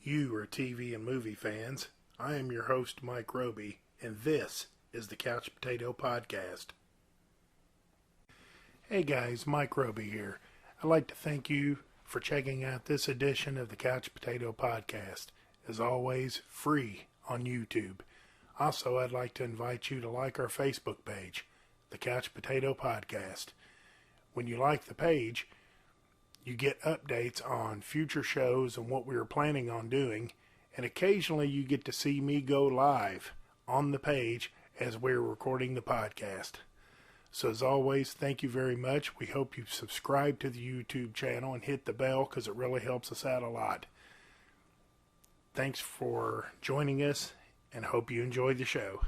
You are TV and movie fans. I am your host, Mike Roby, and this is the Couch Potato Podcast. Hey guys, Mike Roby here. I'd like to thank you for checking out this edition of the Couch Potato Podcast. As always, free on YouTube. Also, I'd like to invite you to like our Facebook page, the Couch Potato Podcast. When you like the page, you get updates on future shows and what we are planning on doing, and occasionally you get to see me go live on the page as we're recording the podcast. So as always, thank you very much. We hope you subscribe to the YouTube channel and hit the bell because it really helps us out a lot. Thanks for joining us and hope you enjoy the show.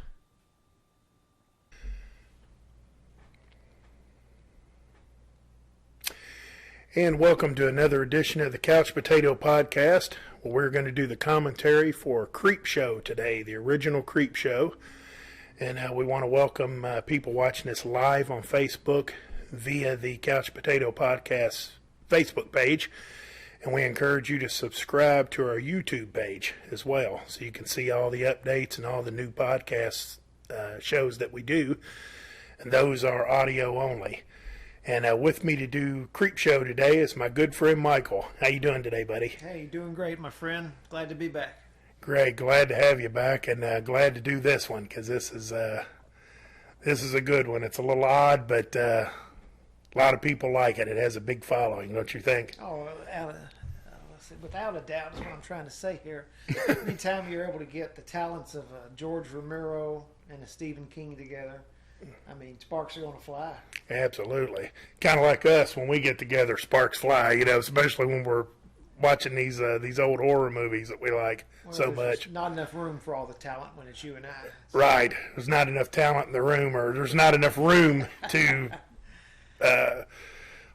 And welcome to another edition of the Couch Potato Podcast. Well, we're going to do the commentary for Creepshow today, the original Creepshow. And we want to welcome people watching us live on Facebook via the Couch Potato Podcast Facebook page. And we encourage you to subscribe to our YouTube page as well, so you can see all the updates and all the new podcast shows that we do. And those are audio only. And with me to do Creepshow today is my good friend Michael. How you doing today, buddy? Hey, doing great, my friend. Glad to be back. Great, glad to have you back, and glad to do this one because this is a good one. It's a little odd, but a lot of people like it. It has a big following, don't you think? Oh, without a doubt, is what I'm trying to say here. Anytime you're able to get the talents of George Romero and a Stephen King together, I mean, sparks are going to fly. Absolutely. Kind of like us when we get together, sparks fly, especially when we're watching these old horror movies that we like so much. Not enough room for all the talent when it's you and I. So. Right. There's not enough talent in the room, or there's not enough room to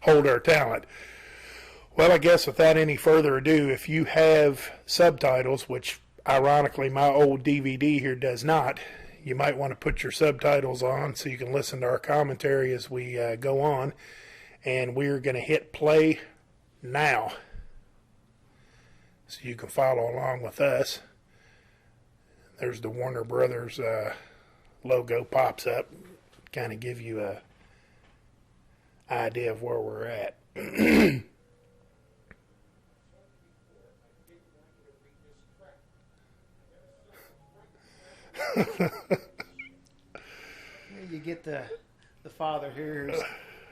hold our talent. Well, I guess without any further ado, if you have subtitles, which ironically my old DVD here does not, you might want to put your subtitles on so you can listen to our commentary as we go on. And we're going to hit play now so you can follow along with us. There's the Warner Brothers logo pops up, kind of give you a idea of where we're at. You get the father here who's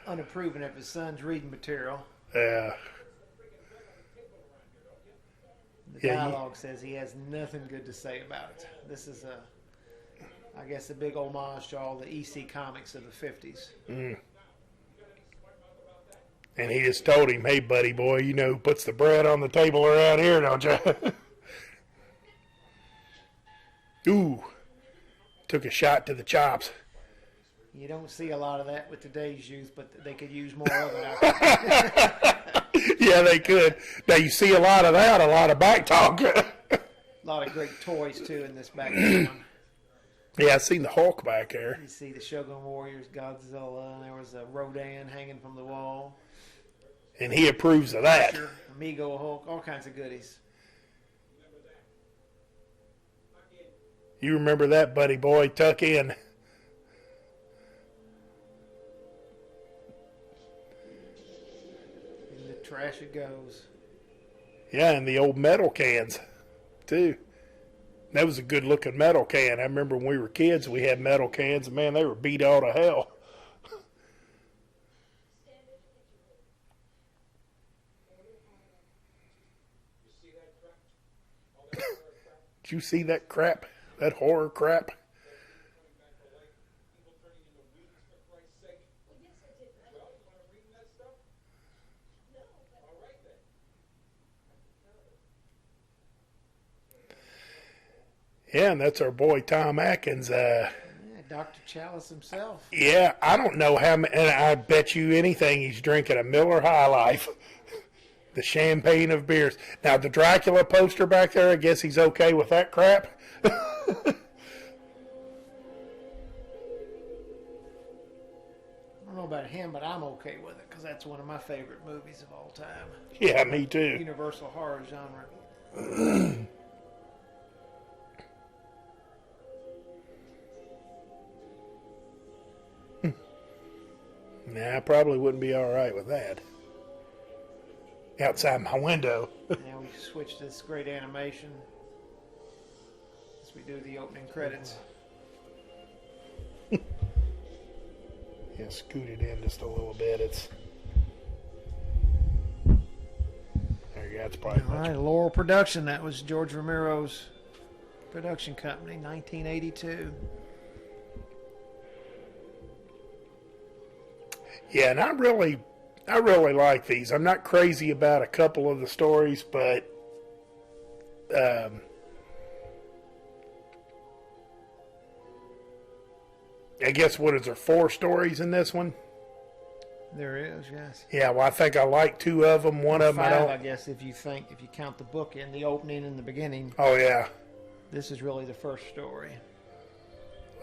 unapproving of his son's reading material. Yeah. The dialogue says he has nothing good to say about it. This is I guess, a big homage to all the EC comics of the 50s. Mm. And he just told him, hey, buddy boy, who puts the bread on the table around here, don't you? Ooh. Took a shot to the chops. You don't see a lot of that with today's youth, but they could use more of it. Yeah, they could. Now, you see a lot of that, a lot of back talk. A lot of great toys, too, in this background. Yeah, I seen the Hulk back there. You see the Shogun Warriors, Godzilla, and there was a Rodan hanging from the wall. And he approves of that. Sure. Amigo Hulk, all kinds of goodies. You remember that, buddy boy? Tuck in. In the trash it goes. Yeah, and the old metal cans, too. That was a good-looking metal can. I remember when we were kids, we had metal cans, and, man, they were beat all to hell. Did you see that crap? That horror crap? Yeah, and that's our boy Tom Atkins. Yeah, Dr. Chalice himself. Yeah, I don't know how many, and I bet you anything he's drinking a Miller High Life. The champagne of beers. Now, the Dracula poster back there, I guess he's okay with that crap. don't know about him, but I'm okay with it because that's one of my favorite movies of all time. Yeah, me too. Universal horror genre. Nah, I probably wouldn't be all right with that. Outside my window. Now we switch to this great animation as we do the opening credits. Yeah, scoot it in just a little bit. It's there you go. It's probably All right, Laurel Production. That was George Romero's production company, 1982. Yeah, and I really like these. I'm not crazy about a couple of the stories, but I guess what is there 4 stories in this one? There is, yes. Yeah, well, I think I like 2 of them. One of them I 5, don't. I guess, if you count the book in the opening and the beginning. Oh yeah. This is really the first story.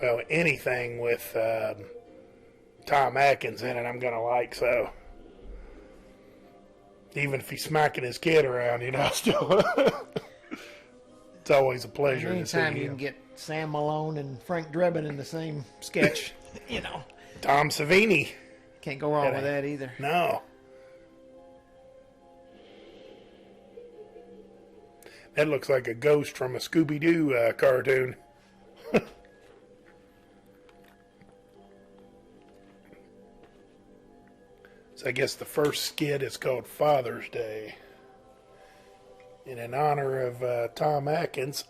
Well, anything with Tom Atkins in it, I'm gonna like. So even if he's smacking his kid around, still, it's always a pleasure to see Anytime you him. can get Sam Malone and Frank Drebin in the same sketch, Tom Savini. can't go wrong with that either. No. That looks like a ghost from a Scooby-Doo cartoon. So I guess the first skit is called Father's Day. And in honor of Tom Atkins,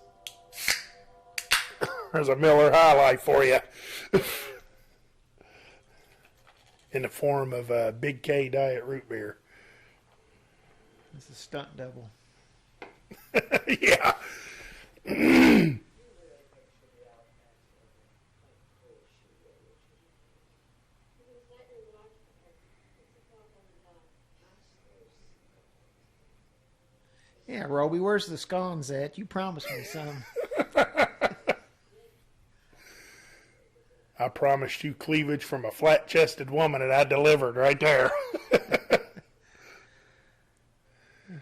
there's a Miller High Life for you. In the form of Big K Diet Root Beer. This is stunt double. Yeah. Yeah, Roby, where's the scones at? You promised me some. I promised you cleavage from a flat-chested woman, and I delivered right there.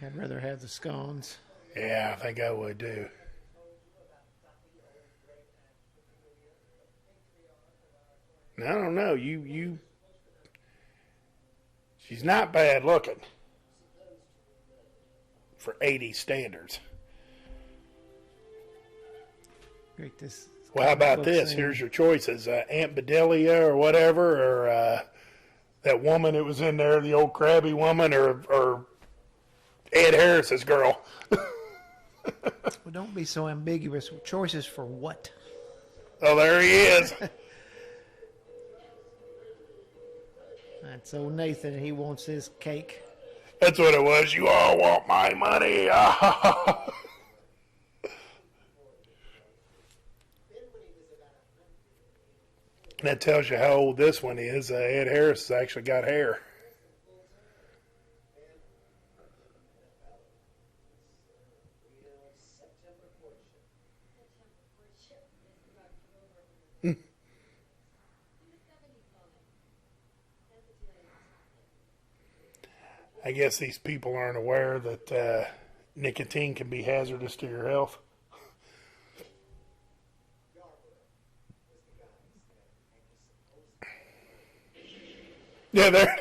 I'd rather have the scones. Yeah, I think I would too. I don't know. She's not bad looking for 80 standards. Great, this. Well, how about this? Here's your choices: Aunt Bedelia or whatever, or that woman that was in there, the old crabby woman, or Ed Harris's girl. Well, don't be so ambiguous. Choices for what? Oh, there he is. That's old Nathan. He wants his cake. That's what it was. You all want my money. That tells you how old this one is. Ed Harris has actually got hair. I guess these people aren't aware that nicotine can be hazardous to your health. Yeah, there.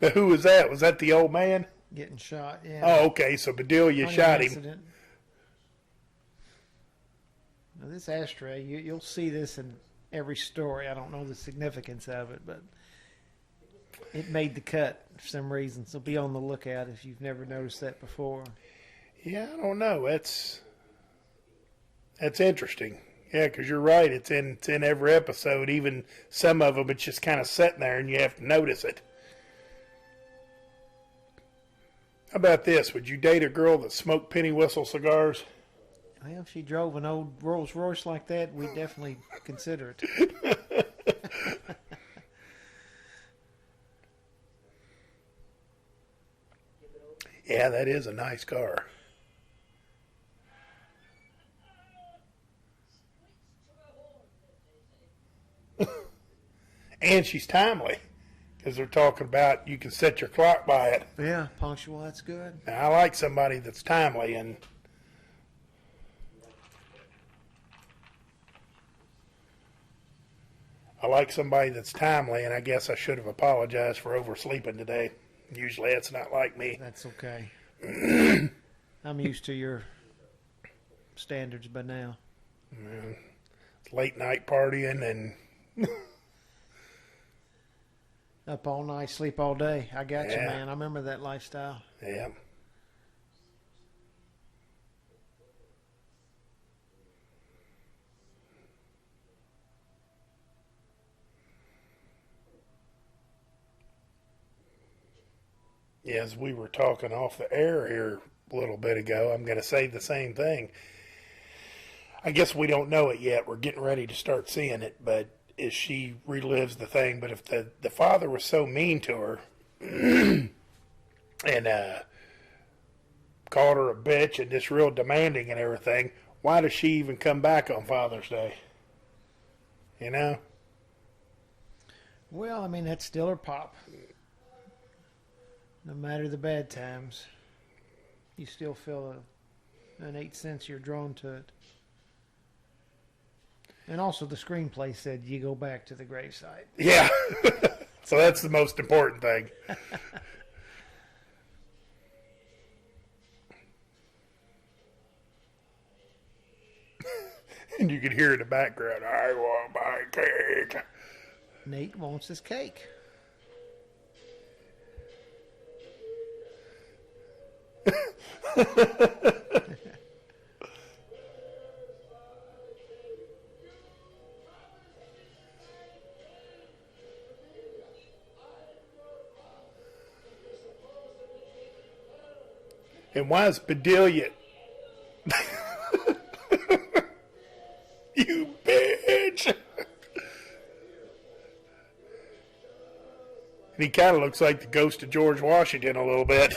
Now, who was that? Was that the old man? Getting shot, yeah. Oh, okay. So Bedelia On shot an him. accident. Now, this ashtray, you'll see this in every story. I don't know the significance of it, but it made the cut for some reason. So be on the lookout if you've never noticed that before. Yeah, I don't know. That's interesting. Yeah, because you're right. It's in every episode. Even some of them, it's just kind of sitting there, and you have to notice it. How about this? Would you date a girl that smoked penny whistle cigars? Well, if she drove an old Rolls Royce like that, we'd definitely consider it. Yeah, that is a nice car. And she's timely. because they're talking about you can set your clock by it. Yeah, punctual. That's good. Now, I like somebody that's timely, and I guess I should have apologized for oversleeping today. Usually it's not like me. That's okay. I'm used to your standards by now. Man, it's late night partying and Up all night, sleep all day. I got you, Yeah. man. I remember that lifestyle. yeah. Yeah, as we were talking off the air here a little bit ago, I'm going to say the same thing. I guess we don't know it yet. We're getting ready to start seeing it, but as she relives the thing. But if the father was so mean to her and called her a bitch and just real demanding and everything, why does she even come back on Father's Day? You know? Well, I mean, that's still her pop. No matter the bad times, you still feel an innate sense you're drawn to it. And also the screenplay said you go back to the gravesite. Yeah. So that's the most important thing. And you can hear in the background, I want my cake. Nate wants his cake. And why is Bedelia? You bitch. And he kind of looks like the ghost of George Washington a little bit.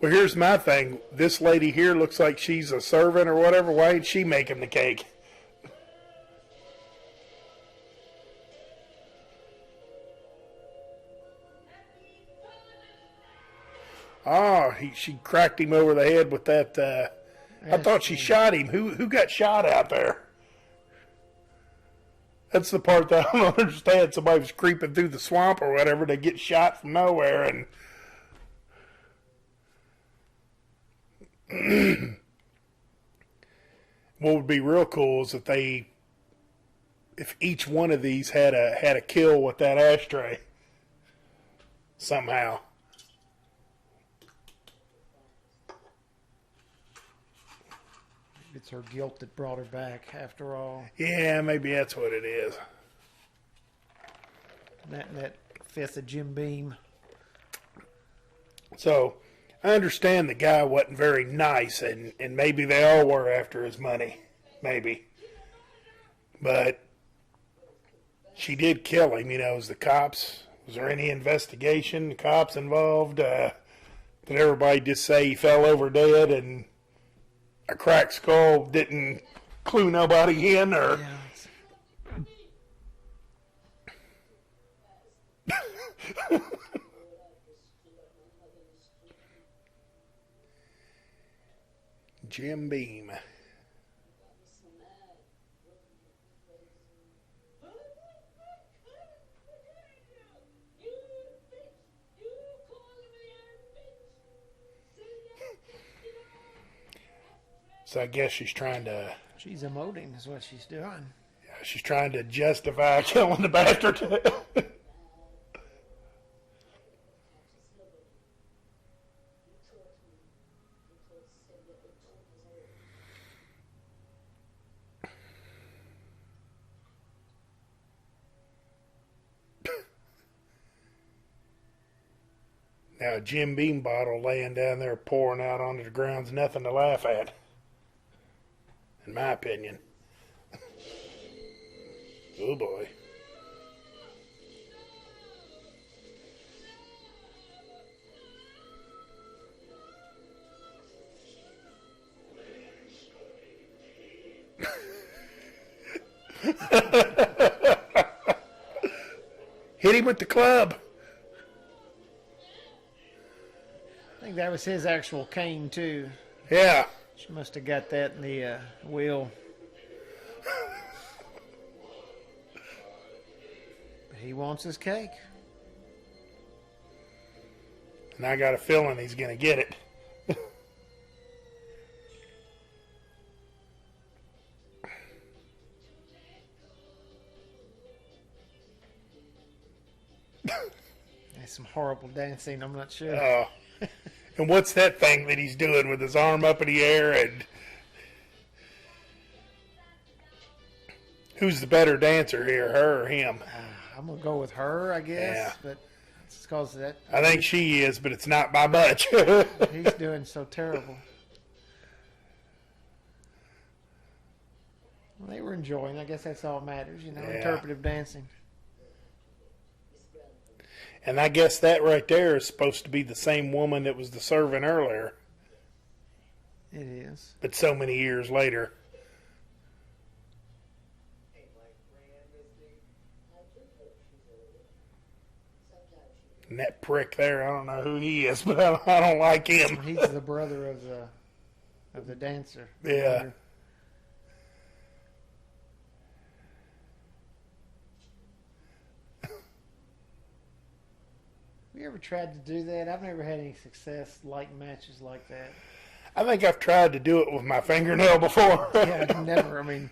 Well, here's my thing. This lady here looks like she's a servant or whatever. Why ain't she making the cake? Oh, she cracked him over the head with that. I thought she shot him. Who got shot out there? That's the part that I don't understand. Somebody was creeping through the swamp or whatever. They get shot from nowhere, and what would be real cool is if each one of these had a kill with that ashtray somehow. It's her guilt that brought her back, after all. Yeah, maybe that's what it is. That fifth of Jim Beam. So, I understand the guy wasn't very nice, and maybe they all were after his money. Maybe. But she did kill him, was the cops. Was there any investigation? The cops involved? Did everybody just say he fell over dead and a cracked skull didn't clue nobody in? Or Yeah. Jim Beam. So I guess she's trying to. She's emoting, is what she's doing. She's trying to justify killing the bastard. Now, a Jim Beam bottle laying down there pouring out onto the ground's nothing to laugh at, in my opinion. Oh boy. Hit him with the club. I think that was his actual cane, too. Yeah. She must have got that in the wheel. But he wants his cake. And I got a feeling he's going to get it. That's some horrible dancing, I'm not sure. And what's that thing that he's doing with his arm up in the air? And who's the better dancer here, her or him? I'm going to go with her, I guess. Yeah. But it's because of that. I think she is, but it's not by much. He's doing so terrible. Well, they were enjoying. I guess that's all that matters, you know, Yeah. interpretive dancing. And I guess that right there is supposed to be the same woman that was the servant earlier, It is. but so many years later. And that prick there, I don't know who he is, but I don't like him. He's the brother of the dancer. Yeah. Have you ever tried to do that? I've never had any success like matches like that. I think I've tried to do it with my fingernail before. Yeah, I've never. I mean,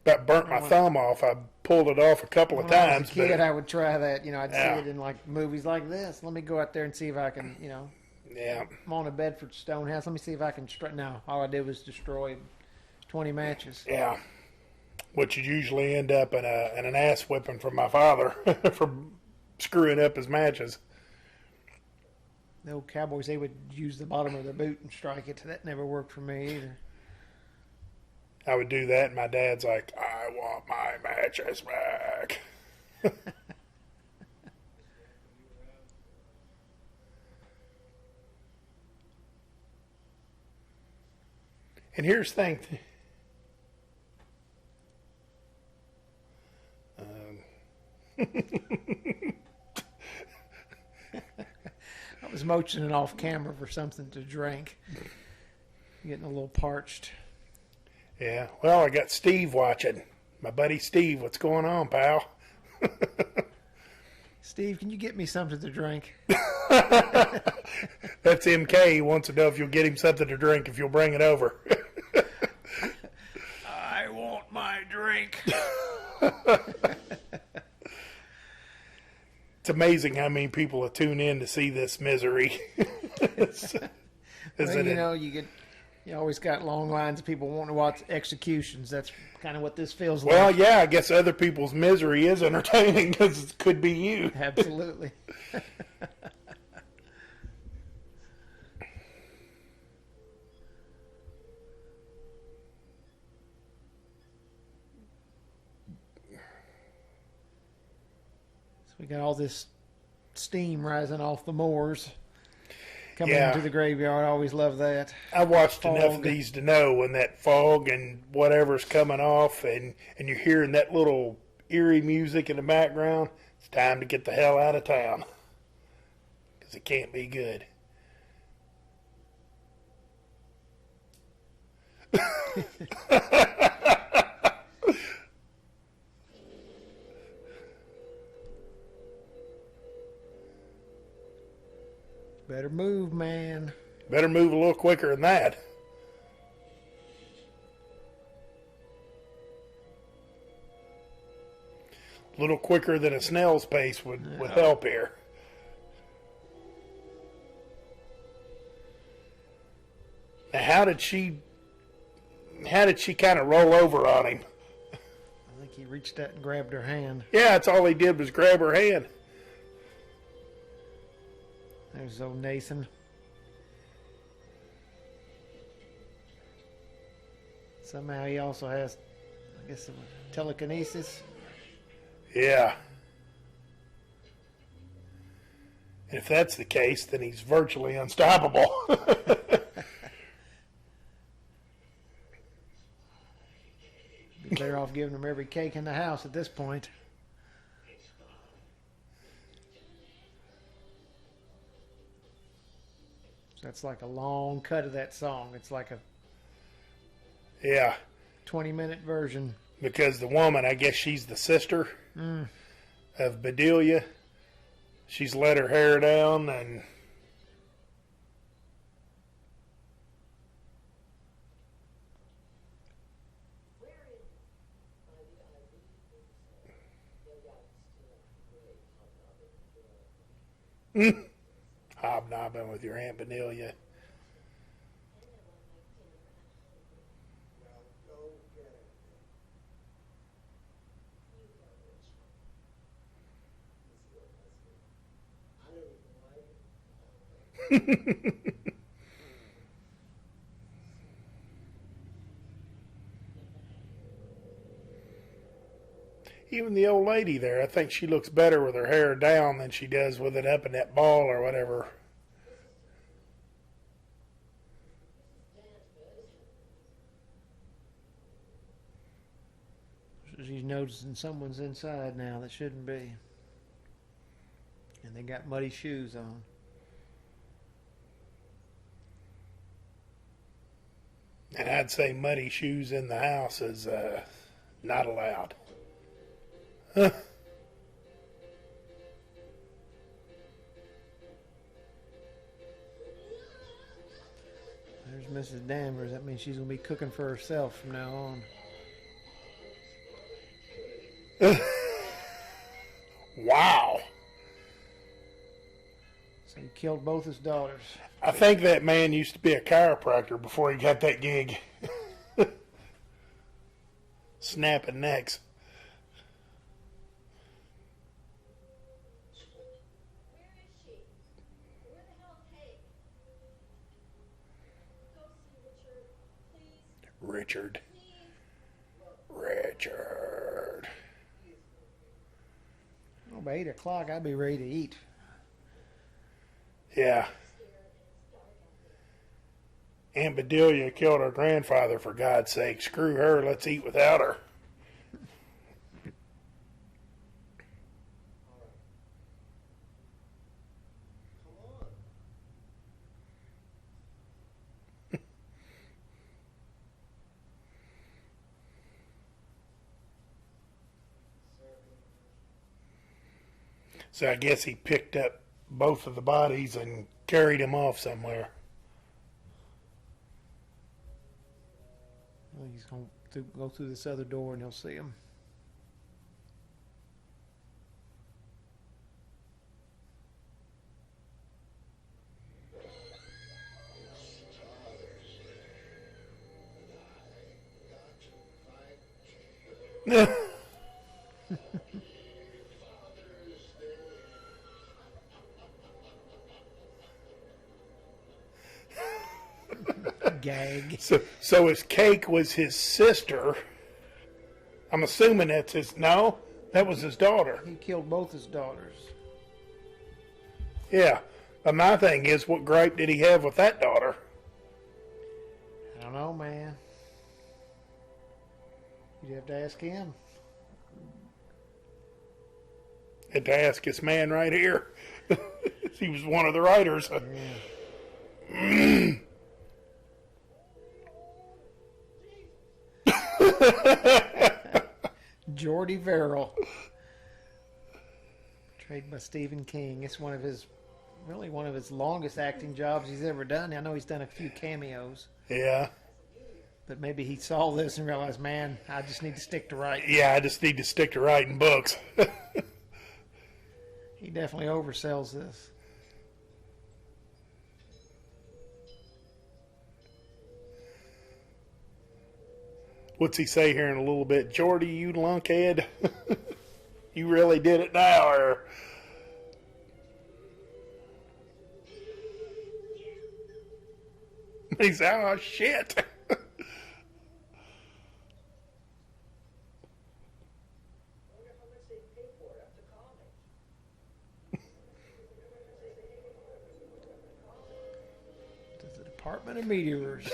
About burnt my thumb off. I pulled it off a couple of when I times. was a kid, But I would try that. You know, I'd Yeah. see it in like movies like this. Let me go out there and see if I can. You know, yeah, I'm on a Bedford Stone house. Let me see if I can. No, all I did was destroy 20 matches. yeah. Which would usually end up in an ass whipping from my father for screwing up his matches. The old Cowboys, they would use the bottom of their boot and strike it. That never worked for me either. I would do that, and my dad's like, I want my matches back. And here's the thing. I was motioning off camera for something to drink. Getting a little parched. Yeah, well, I got Steve watching. My buddy Steve, what's going on, pal? Steve, can you get me something to drink? That's MK. He wants to know if you'll get him something to drink if you'll bring it over. I want my drink. It's amazing how many people tune in to see this misery. Well, Isn't you it? know, you always got long lines of people wanting to watch executions. That's kind of what this feels like. Well, yeah, I guess other people's misery is entertaining because it could be you. Absolutely. So we got all this steam rising off the moors coming Yeah. into the graveyard. I always love that. I watched enough of Fog. these to know when that fog and whatever's coming off and you're hearing that little eerie music in the background, it's time to get the hell out of town because it can't be good. Better move, man. Better move a little quicker than that. A little quicker than a snail's pace would help here. Now, how did she kind of roll over on him? I think he reached out and grabbed her hand. Yeah, that's all he did was grab her hand. There's old Nathan. Somehow he also has, I guess, some telekinesis. Yeah. And if that's the case, then he's virtually unstoppable. They're off giving them every cake in the house at this point. So that's like a long cut of that song. It's like a Yeah, 20-minute version. because the woman, I guess she's the sister of Bedelia. She's let her hair down and hobnobbing with your Aunt Bedelia. Even the old lady there, I think she looks better with her hair down than she does with it up in that ball or whatever. She's noticing someone's inside now that shouldn't be. And they got muddy shoes on. And I'd say muddy shoes in the house is not allowed. Huh. There's Mrs. Danvers. That means she's going to be cooking for herself from now on. Wow. So he killed both his daughters. I think that man used to be a chiropractor before he got that gig. Snapping necks. Richard. Oh, by 8 o'clock, I'd be ready to eat. Yeah. Aunt Bedelia killed her grandfather, for God's sake. Screw her, let's eat without her. So I guess he picked up both of the bodies and carried them off somewhere. Well, he's going to go through this other door and he'll see him. Gag. So his cake was his sister. I'm assuming that's his. No, that was his daughter. He killed both his daughters. Yeah, but my thing is, what gripe did he have with that daughter? I don't know, man. You'd have to ask him. Had to ask this man right here. He was one of the writers. Yeah. Jordy Verrill. Portrayed by Stephen King. It's one of his longest acting jobs he's ever done. I know he's done a few cameos. Yeah. But maybe he saw this and realized, man, I just need to stick to writing. Yeah, I just need to stick to writing books. He definitely oversells this. What's he say here in a little bit? Jordy, you lunkhead. You really did it now, or... He's, oh, shit. The Department of Meteors.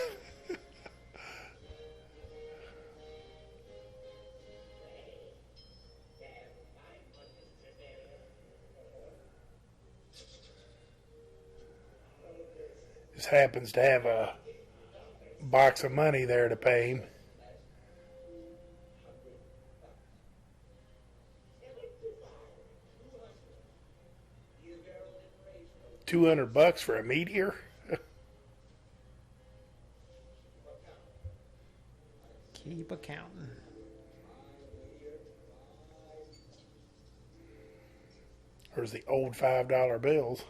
Just happens to have a box of money there to pay him. $200 for a meteor? Keep accounting. There's the old $5 bills.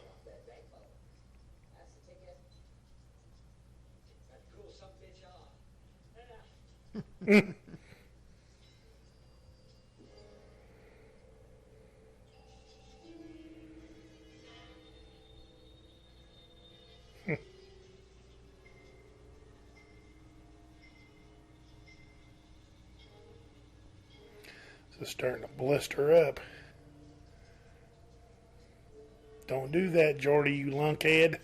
It's starting to blister up. Don't do that, Jordy, you lunkhead.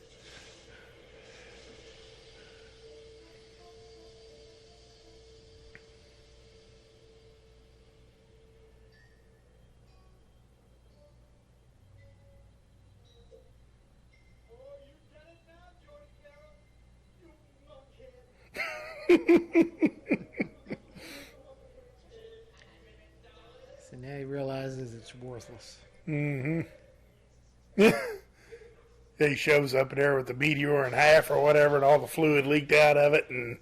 So now he realizes it's worthless. Mm-hmm. He shows up there with the meteor in half or whatever, and all the fluid leaked out of it, and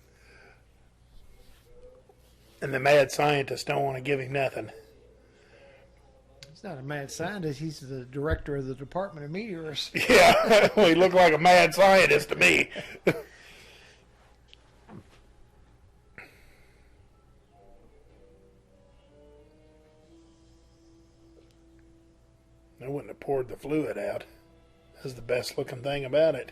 the mad scientists don't want to give him nothing. He's not a mad scientist. He's the director of the Department of Meteors. Yeah, well, he looked like a mad scientist to me. I wouldn't have poured the fluid out. That's the best looking thing about it.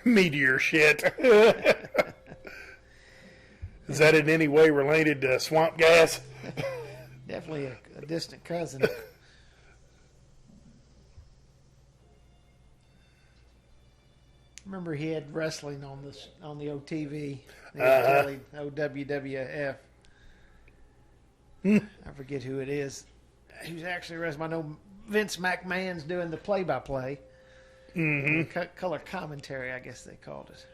Meteor shit. Is that in any way related to swamp gas? Definitely a distant cousin. Remember, he had wrestling on the OTV, the OWWF. I forget who it is. He was actually wrestling. I know Vince McMahon's doing the play-by-play. Mm-hmm. Color commentary, I guess they called it.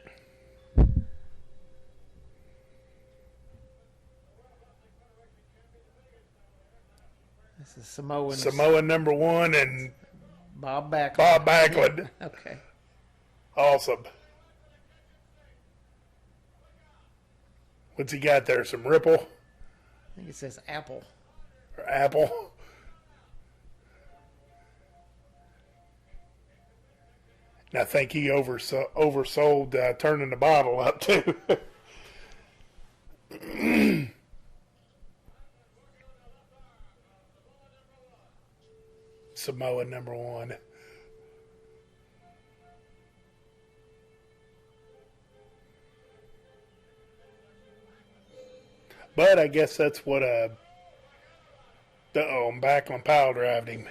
This is Samoan number one and Bob Backlund. Bob Backlund. Okay. Awesome. What's he got there? Some Ripple? I think it says Apple. Or Apple? And I think he oversold turning the bottle up too. Samoa number one. But I guess that's what I'm back on pile drived him.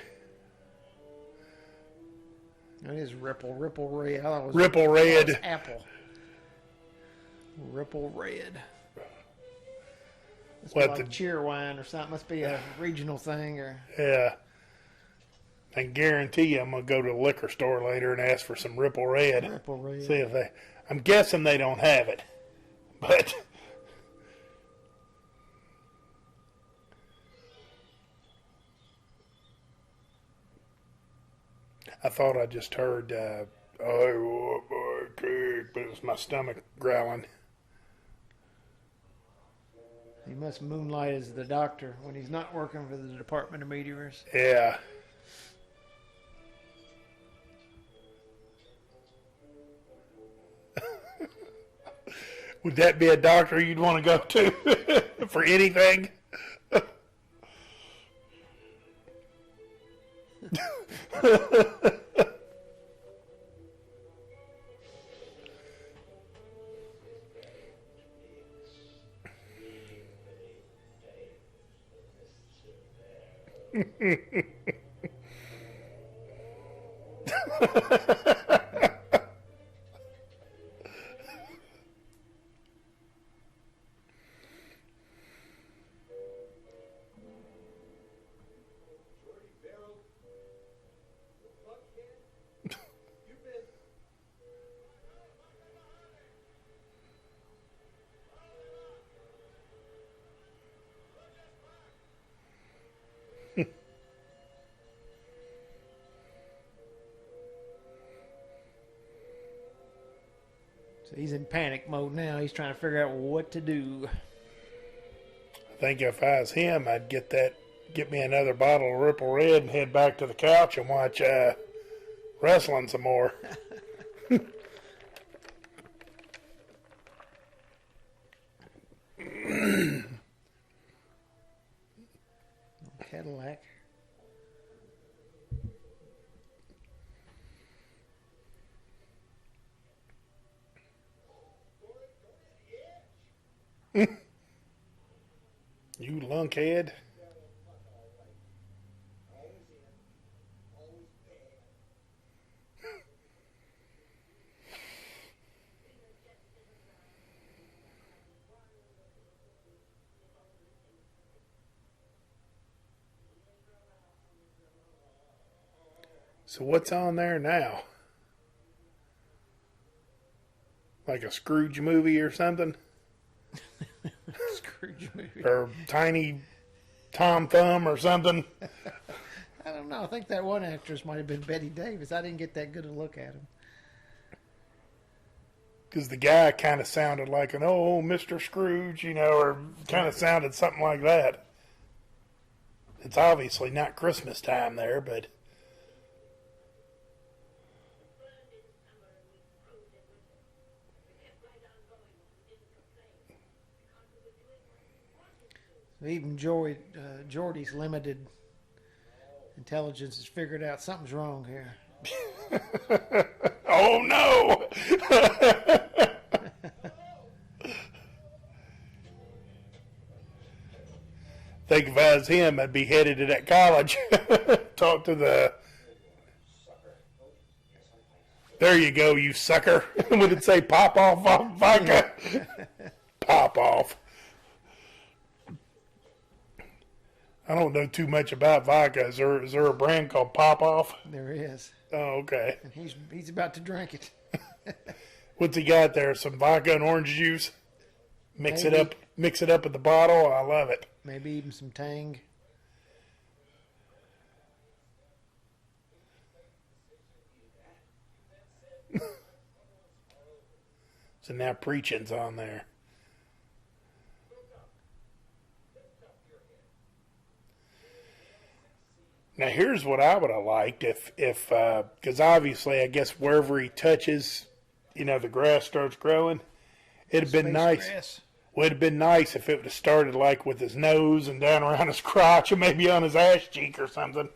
It is Ripple Red. I thought it was Ripple Red. It was Apple. Ripple Red. Must be like Cheerwine or something. Must be a regional thing, or yeah. I can guarantee you, I'm gonna go to the liquor store later and ask for some Ripple Red. Ripple Red. See if they. I'm guessing they don't have it, but. I thought I just heard, I want my cake, but it was my stomach growling. He must moonlight as the doctor when he's not working for the Department of Meteors. Yeah. Would that be a doctor you'd want to go to for anything? So he's in panic mode now. He's trying to figure out what to do. I think if I was him, I'd get me another bottle of Ripple Red and head back to the couch and watch wrestling some more. Cadillac. You lunkhead. So what's on there now? Like a Scrooge movie or something? Scrooge movie. Or Tiny Tom Thumb or something? I don't know. I think that one actress might have been Betty Davis. I didn't get that good a look at him. Because the guy kind of sounded like an Mr. Scrooge, or kind of sounded something like that. It's obviously not Christmas time there, but... Even Jordy's limited intelligence has figured out something's wrong here. Oh no! Think if I was him, I'd be headed to that college. Talk to the... There you go, you sucker. Would it say pop off vodka? Pop off. I don't know too much about vodka. Is there a brand called Pop Off? There is. Oh, okay. And he's about to drink it. What's he got there? Some vodka and orange juice? Mix it up with the bottle. I love it. Maybe even some Tang. So now preaching's on there. Now here's what I would have liked if because obviously I guess wherever he touches, the grass starts growing. It'd have been nice. Grass. Well, it'd have been nice if it would have started like with his nose and down around his crotch and maybe on his ass cheek or something.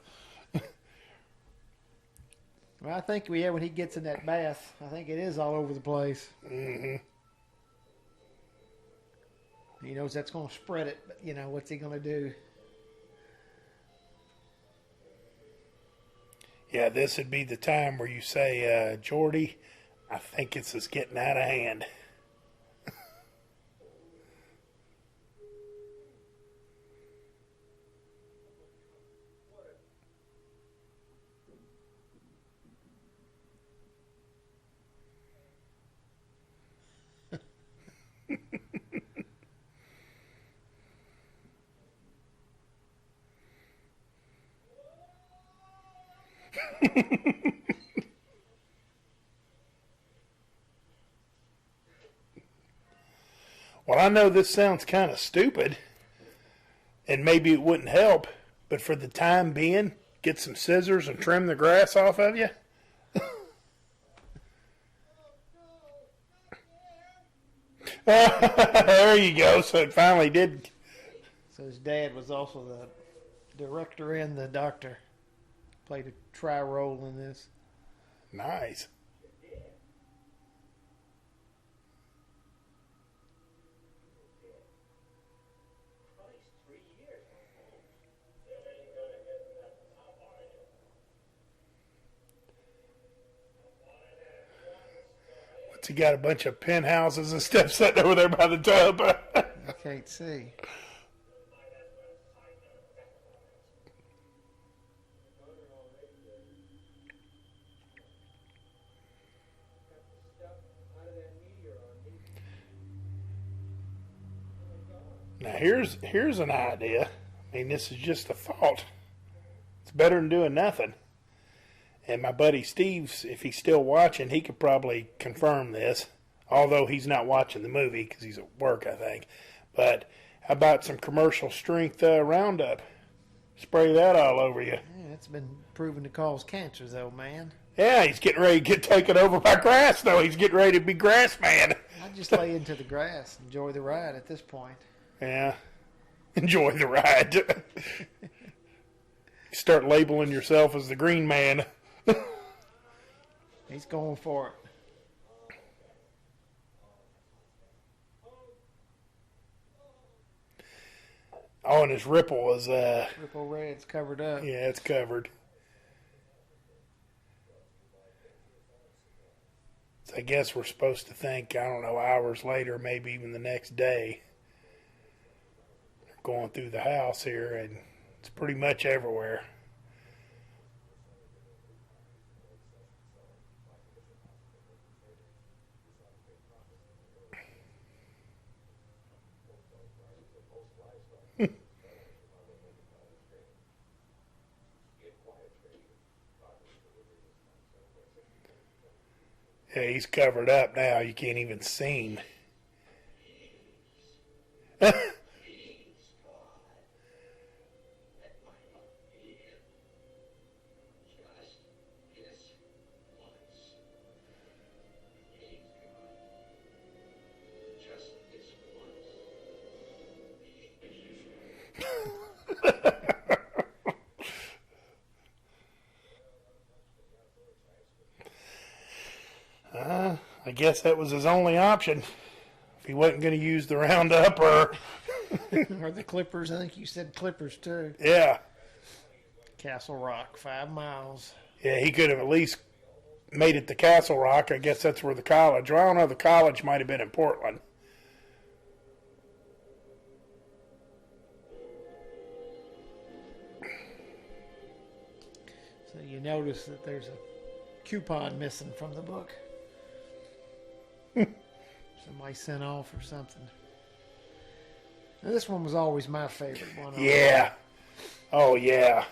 Well, I think when he gets in that bath, I think it is all over the place. Mm-hmm. He knows that's going to spread it, but what's he going to do? Yeah, this would be the time where you say, Jordy, I think this is getting out of hand. Well, I know this sounds kind of stupid, and maybe it wouldn't help, but for the time being, get some scissors and trim the grass off of you. There you go. So it finally did. So his dad was also the director and the doctor. Played a tri-role in this. Nice. What's he got? A bunch of penthouses and stuff sitting over there by the tub. I can't see. Now here's an idea. I mean, this is just a thought. It's better than doing nothing. And my buddy Steve's, if he's still watching, he could probably confirm this. Although he's not watching the movie because he's at work, I think. But how about some commercial strength Roundup? Spray that all over you. Yeah, it's been proven to cause cancer, though, man. Yeah, he's getting ready to get taken over by grass, though. He's getting ready to be grass man. I just lay into the grass, enjoy the ride at this point. Yeah, enjoy the ride. Start labeling yourself as the green man. He's going for it. Oh, and his ripple is Ripple Red's covered up. yeah, it's covered. So I guess we're supposed to think, I don't know, hours later, maybe even the next day. They're going through the house here, and it's pretty much everywhere. Yeah, he's covered up now. You can't even see him. I guess that was his only option. If he wasn't going to use the Roundup or... Or the Clippers. I think you said Clippers, too. Yeah. Castle Rock, 5 miles. Yeah, he could have at least made it to Castle Rock. I guess that's where the college... Well, I don't know, the college might have been in Portland. So you notice that there's a coupon missing from the book. Somebody sent off or something. Now, this one was always my favorite one. Yeah. Oh, yeah.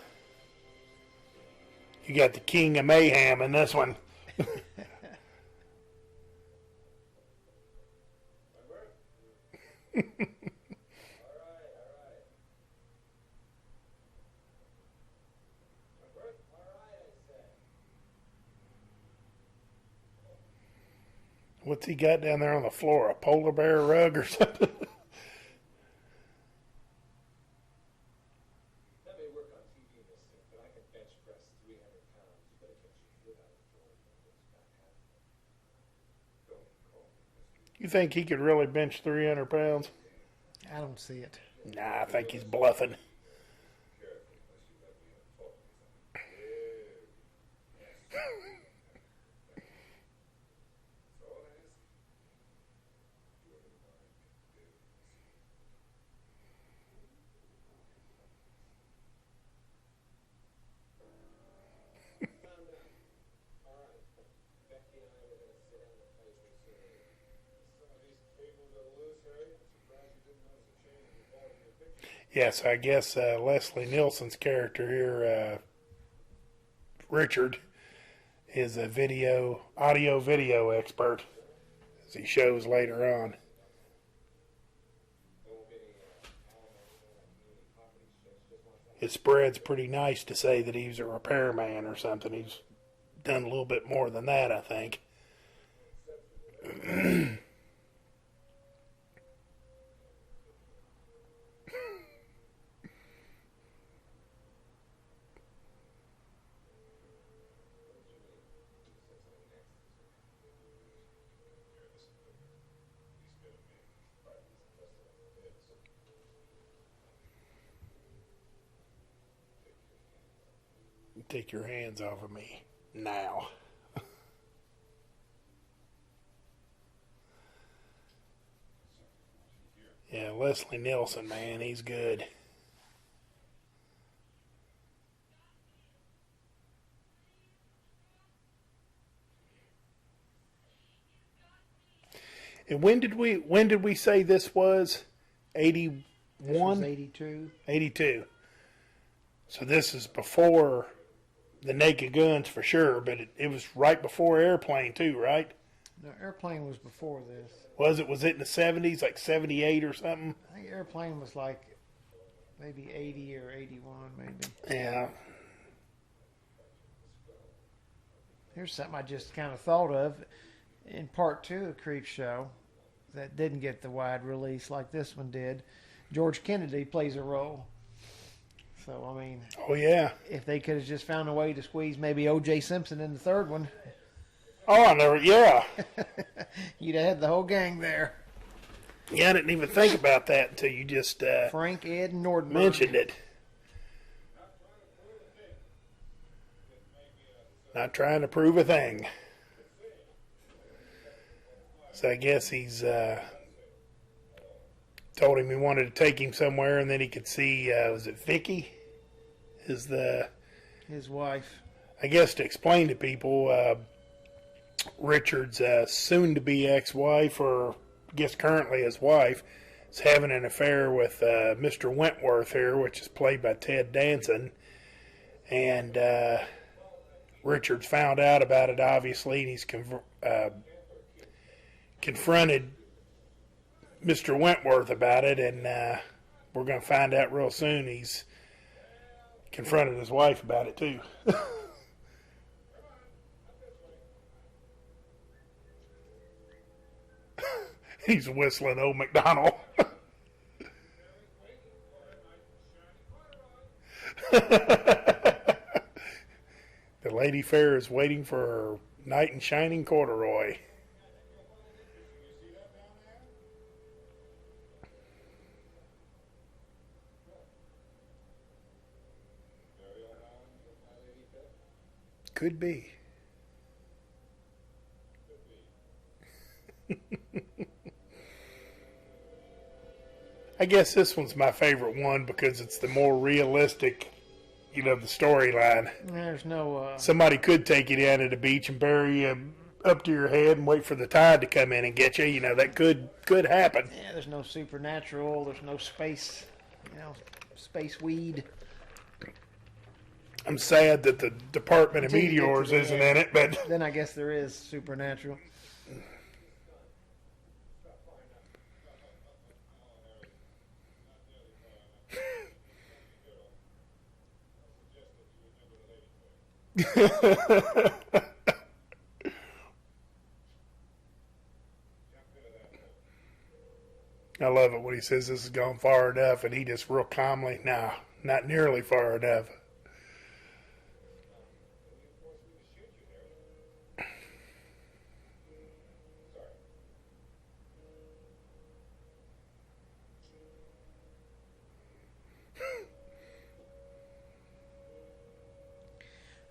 You got the King of Mayhem in this one. What's he got down there on the floor? A polar bear rug or something? That may work on TV, mister, but I can bench press 300 pounds. You better get your foot out of the door. It's not happening. Don't call me, mister. You think he could really bench 300 pounds? I don't see it. Nah, I think he's bluffing. Careful, unless you let me talk to something. Yes. That's all I ask. Do whatever I can do. Found out. All right. Becky and I were going to sit down and fight this earlier. Some of these cables are loose, Harry. I'm surprised you didn't notice a change in the quality of your picture. Yes, I guess Leslie Nielsen's character here, Richard, is a audio-video expert, as he shows later on. There won't be any alimony or community property exchange. Just want that. It spreads pretty nice to say that he's a repairman or something. He's done a little bit more than that, I think. Take your hands off of me now. Yeah, Leslie Nielsen, man, he's good. And when did we say this was? 81? This was 82. 82. So this is before the Naked Guns for sure, but it was right before Airplane too, right? No, Airplane was before this. Was it? Was it in the 70s, like 78 or something? I think Airplane was like maybe 80 or 81, maybe. Yeah. Here's something I just kind of thought of in part 2 of Creepshow that didn't get the wide release like this one did. George Kennedy plays a role. So, I mean, Oh, yeah. if they could have just found a way to squeeze maybe O.J. Simpson in the third one, Oh, I never, yeah. you'd have had the whole gang there. Yeah, I didn't even think about that until you just Frank, Ed, and Nordberg. mentioned it. Not trying to prove a thing. So I guess he's told him he wanted to take him somewhere, and then he could see, was it Vicky? Is the, His wife. I guess to explain to people, Richard's soon-to-be ex-wife, or I guess currently his wife, is having an affair with Mr. Wentworth here, which is played by Ted Danson. And Richard's found out about it, obviously, and he's confronted Mr. Wentworth about it, and we're going to find out real soon he's confronted his wife about it, too. He's whistling Old MacDonald. The lady fair is waiting for her knight in shining corduroy. Could be. I guess this one's my favorite one because it's the more realistic, the storyline. There's no... Somebody could take you down to the beach and bury you up to your head and wait for the tide to come in and get you. That could happen. Yeah, there's no supernatural. There's no space, space weed. I'm sad that the Department of Until you get to Meteors the isn't end. in it, but Then I guess there is supernatural. I love it when he says this has gone far enough, and he just real calmly, no, not nearly far enough.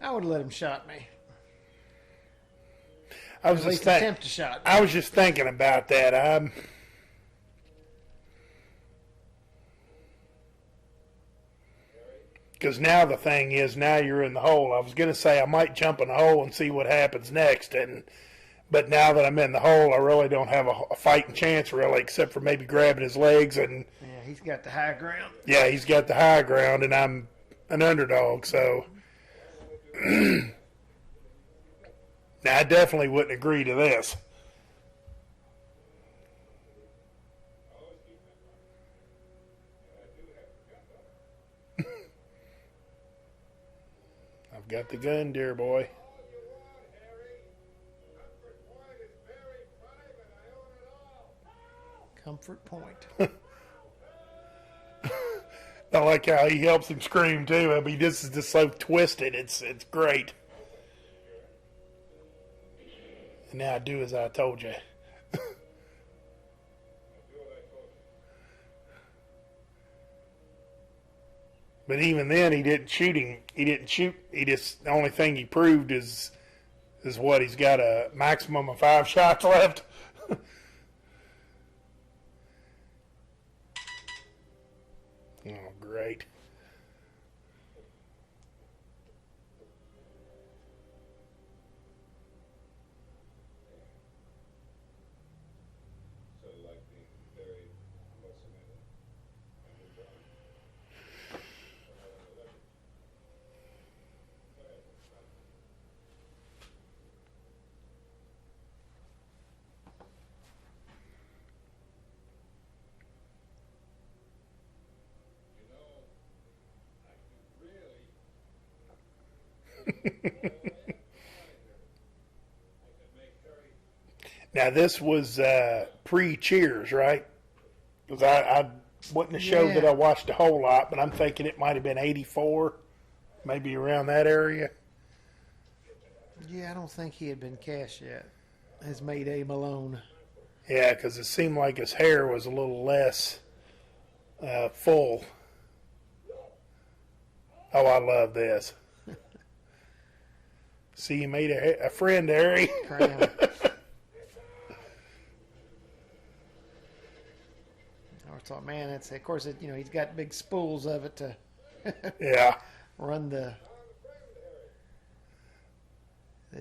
I would have let him shot me. I was At just least thinking. attempt to shot me. I was just thinking about that. Because now the thing is, now you're in the hole. I was going to say I might jump in the hole and see what happens next, but now that I'm in the hole, I really don't have a fighting chance, really, except for maybe grabbing his legs. And Yeah, he's got the high ground. yeah, he's got the high ground, and I'm an underdog. So now I definitely wouldn't agree to this. I've got the gun, dear boy. All you want, Harry. Comfort Point is very private. I own it all. Comfort Point. I like how he helps him scream too. I mean, this is just so twisted. It's great. And now do as I told you. But even then, he didn't shoot him. He didn't shoot. The only thing he proved is what he's got a maximum of 5 shots left. Oh, great. So you like being very close to me? I moved on. Now this was pre-Cheers, right? Because I wasn't a show that Yeah. I watched a whole lot, but I'm thinking it might have been '84, maybe around that area. Yeah, I don't think he had been cast yet as Mayday Malone. Yeah, because it seemed like his hair was a little less full. Oh, I love this. See, you made a friend, Harry. Crown. I thought, man, that's of course it. He's got big spools of it to Yeah. run the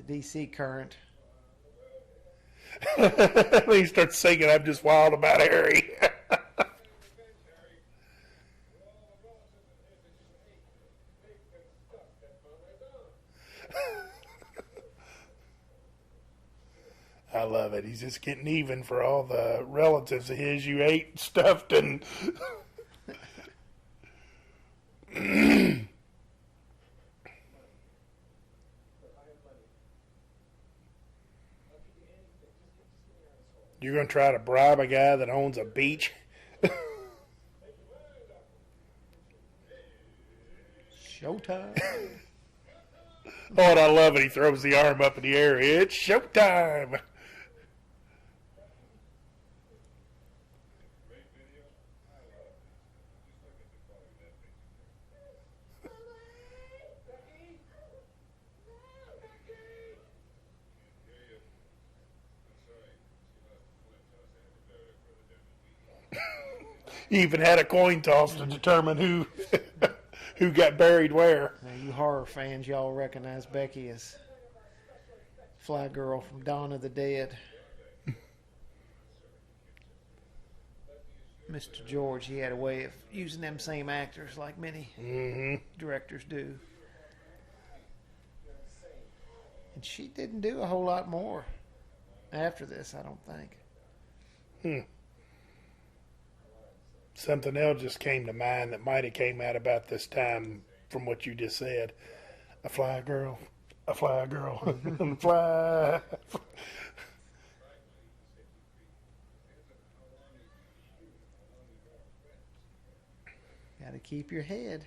DC current. He starts singing, I'm just wild about Harry. I love it. He's just getting even for all the relatives of his you ate, stuffed, and you're going to try to bribe a guy that owns a beach? Showtime. Oh, and I love it. He throws the arm up in the air. It's showtime. He even had a coin toss to determine who who got buried where. Now, you horror fans, y'all recognize Becky as Fly Girl from Dawn of the Dead. Mr. George, he had a way of using them same actors like many directors do. And she didn't do a whole lot more after this, I don't think. Something else just came to mind that might have came out about this time from what you just said. A fly girl, a fly girl, fly. Got to keep your head.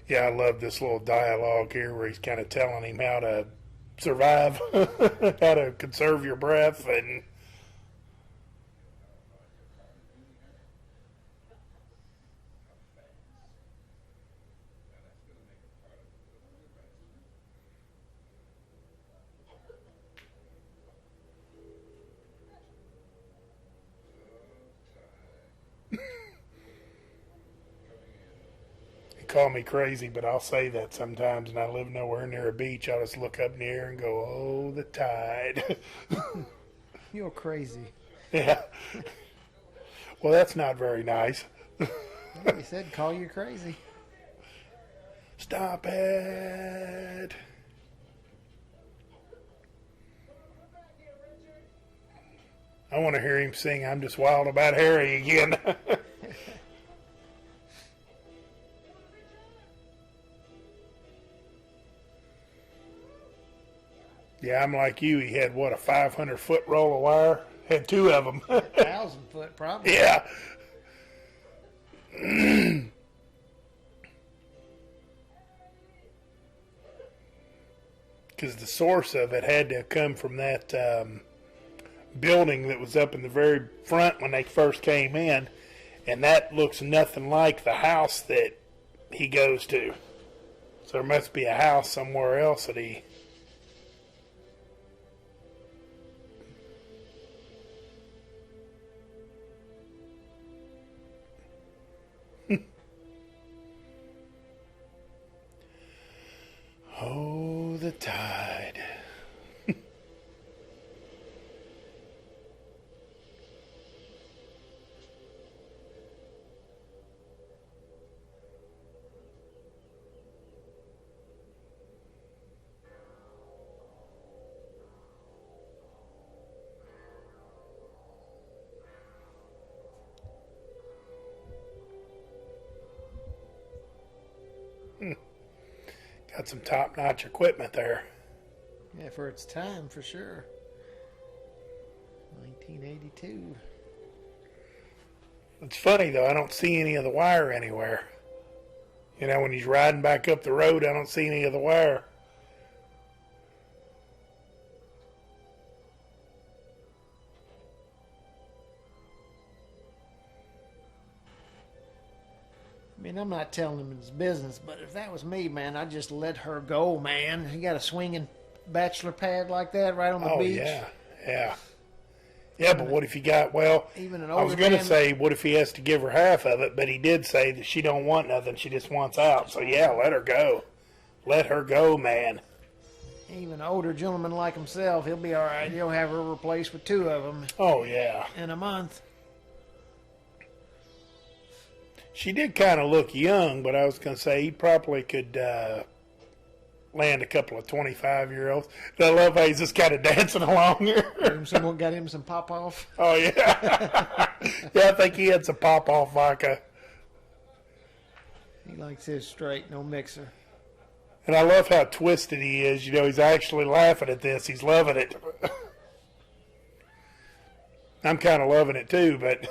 Yeah, I love this little dialogue here where he's kind of telling him how to survive, how to conserve your breath, and call me crazy, but I'll say that sometimes, and I live nowhere near a beach. I'll just look up in the air and go, oh, the tide. You're crazy. Yeah. Well, that's not very nice. He said, call you crazy. Stop it. I want to hear him sing I'm Just Wild About Harry again. Yeah, I'm like you. He had, what, a 500-foot roll of wire? Had two of them. 1,000-foot, probably. Yeah. Because the source of it had to come from that building that was up in the very front when they first came in. And that looks nothing like the house that he goes to. So there must be a house somewhere else that he... Oh, the tide. Got some top-notch equipment there. Yeah, for its time, for sure. 1982. It's funny, though, I don't see any of the wire anywhere. You know, when he's riding back up the road, I don't see any of the wire. I mean, I'm not telling him his business, but if that was me, man, I'd just let her go, man. You got a swinging bachelor pad like that right on the beach? Yeah, yeah. Yeah, but what if you got, well, Even an I was older going to man- say, what if he has to give her half of it, but he did say that she don't want nothing, she just wants out. So, yeah, let her go. Let her go, man. Even an older gentleman like himself, he'll be all right. He'll have her replaced with two of them Oh, yeah. in a month. She did kind of look young, but I was going to say he probably could land a couple of 25-year-olds. I love how he's just kind of dancing along here. Someone got him some pop off. Oh, yeah. Yeah, I think he had some pop-off vodka. He likes his straight, no mixer. And I love how twisted he is. You know, he's actually laughing at this. He's loving it. I'm kind of loving it, too, but...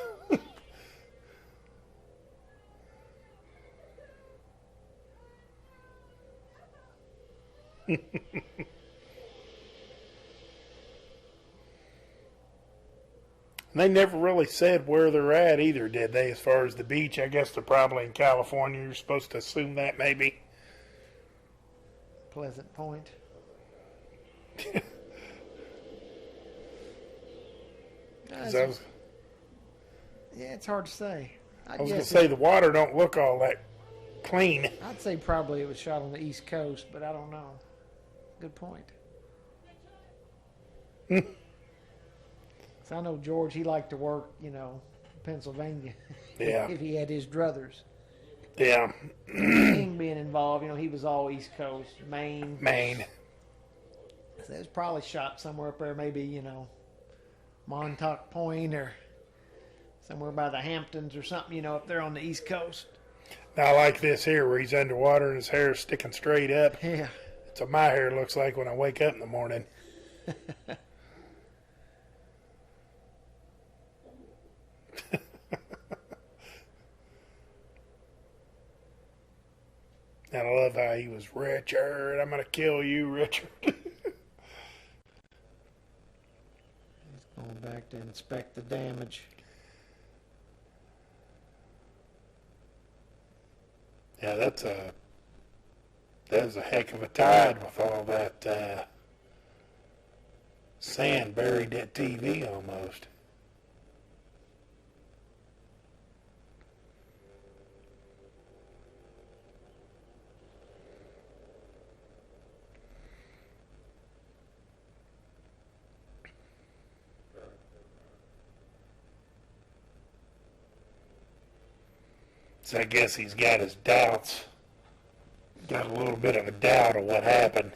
They never really said where they're at either, did they, as far as the beach? I guess they're probably in California. You're supposed to assume that, maybe. Pleasant Point. I was Yeah, it's hard to say. going to say the water don't look all that clean. I'd say probably it was shot on the East Coast, but I don't know. Good point. So I know George, he liked to work, you know, Pennsylvania. Yeah. If he had his druthers. Yeah. King being involved, you know, he was all East Coast, Maine. Maine. So it was probably shot somewhere up there, maybe, you know, Montauk Point or somewhere by the Hamptons or something, you know, up there on the East Coast. Now, I like this here where he's underwater and his hair is sticking straight up. Yeah. That's what my hair looks like when I wake up in the morning. And I love how he was, Richard, I'm going to kill you, Richard. He's going back to inspect the damage. Yeah, that was a heck of a tide with all that sand buried that TV almost. So I guess he's got his doubts. Got a little bit of a doubt of what happened.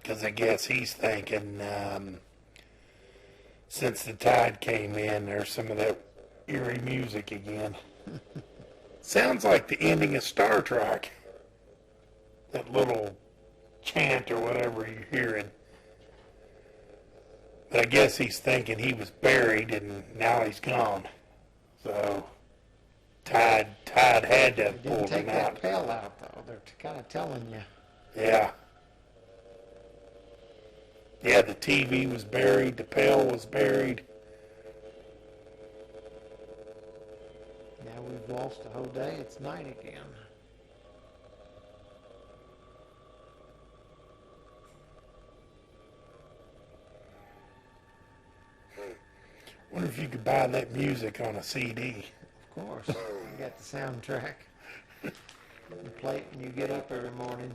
Because I guess he's thinking, since the tide came in, there's some of that eerie music again. Sounds like the ending of Star Trek. That little chant or whatever you're hearing. But I guess he's thinking he was buried and now he's gone. So, Tide had to have Didn't pulled take him that out. bell out, though. They're kind of telling you. Yeah. Yeah, the TV was buried, the pail was buried. Now we've lost a whole day. It's night again. Wonder if you could buy that music on a CD. Of course. You got the soundtrack. You play it when you get up every morning.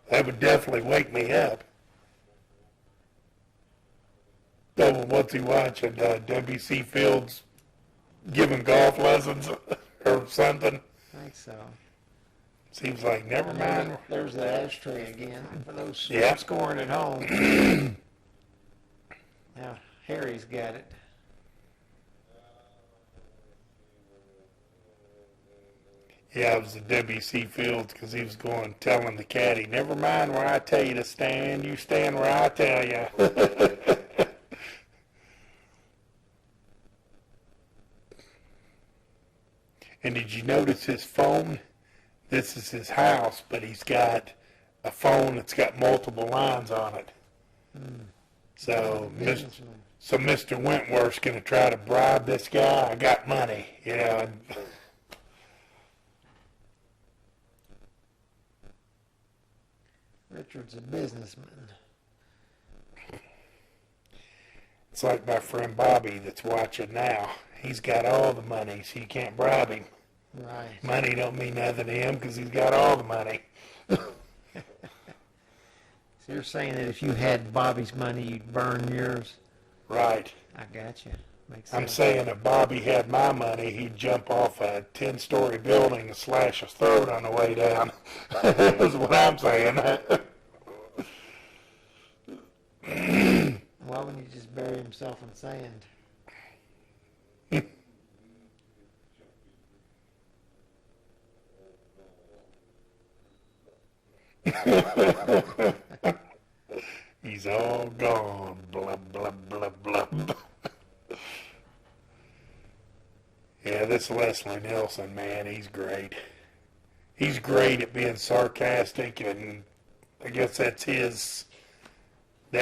That would definitely wake me up. So what's he watching? W.C. Fields giving golf lessons or something? I think so. Seems like never mind. There's the ashtray again for those Yeah. scoring at home. Harry's got it. Yeah, it was the W.C. Fields because he was going telling the caddy, never mind where I tell you to stand, you stand where I tell you. And did you notice his phone? This is his house, but he's got a phone that's got multiple lines on it. So, Mr. Wentworth's going to try to bribe this guy. I got money, you know. And Richard's a businessman. it's like my friend Bobby that's watching now. He's got all the money, so you can't bribe him. Right. Money don't mean nothing to him because he's got all the money. So you're saying that if you had Bobby's money, you'd burn yours? Right. I got you. Makes I'm sense. saying if Bobby had my money, he'd jump off a 10-story building and slash his throat on the way down. That's what I'm saying. Why wouldn't he just bury himself in sand? He's all gone. Blah, blah, blah, blah. Yeah, this Leslie Nielsen, man, he's great. He's great at being sarcastic, and I guess that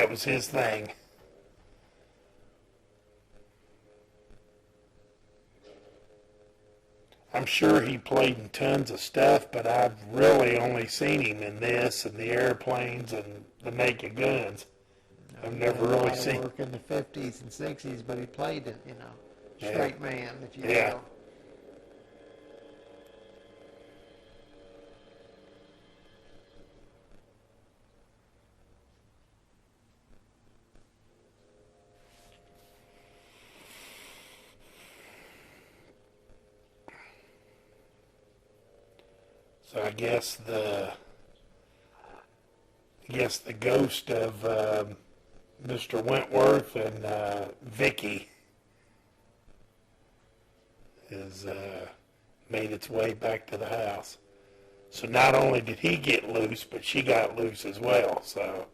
was his thing. I'm sure he played in tons of stuff, but I've really only seen him in this and the Airplanes and the Naked Guns. I've never really seen. Work in the 50s and 60s, but he played it, Yeah. straight man, if you Yeah. will. So I guess the ghost of Mr. Wentworth and Vicky has made its way back to the house. So not only did he get loose, but she got loose as well. So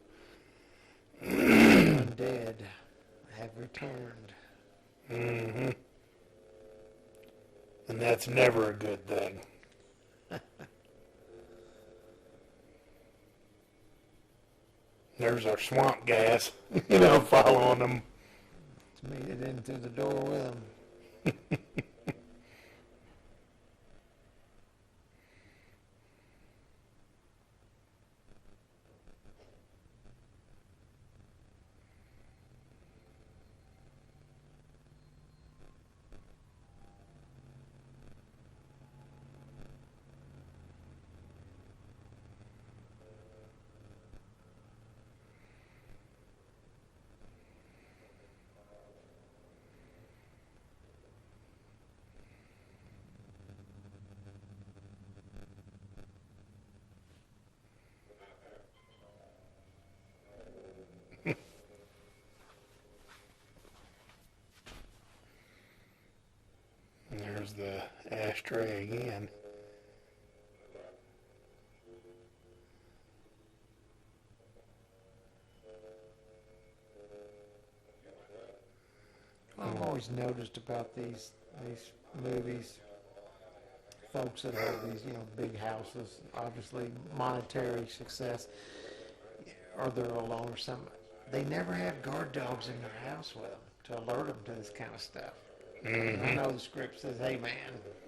Undead have returned. and that's never a good thing. There's our swamp gas, following them. It's made it in through the door with him. And there's the ashtray again. I've always noticed about these movies, folks that have these, big houses, obviously monetary success, or they're alone or something. They never have guard dogs in their house with them to alert them to this kind of stuff. I know the script says, "Hey man,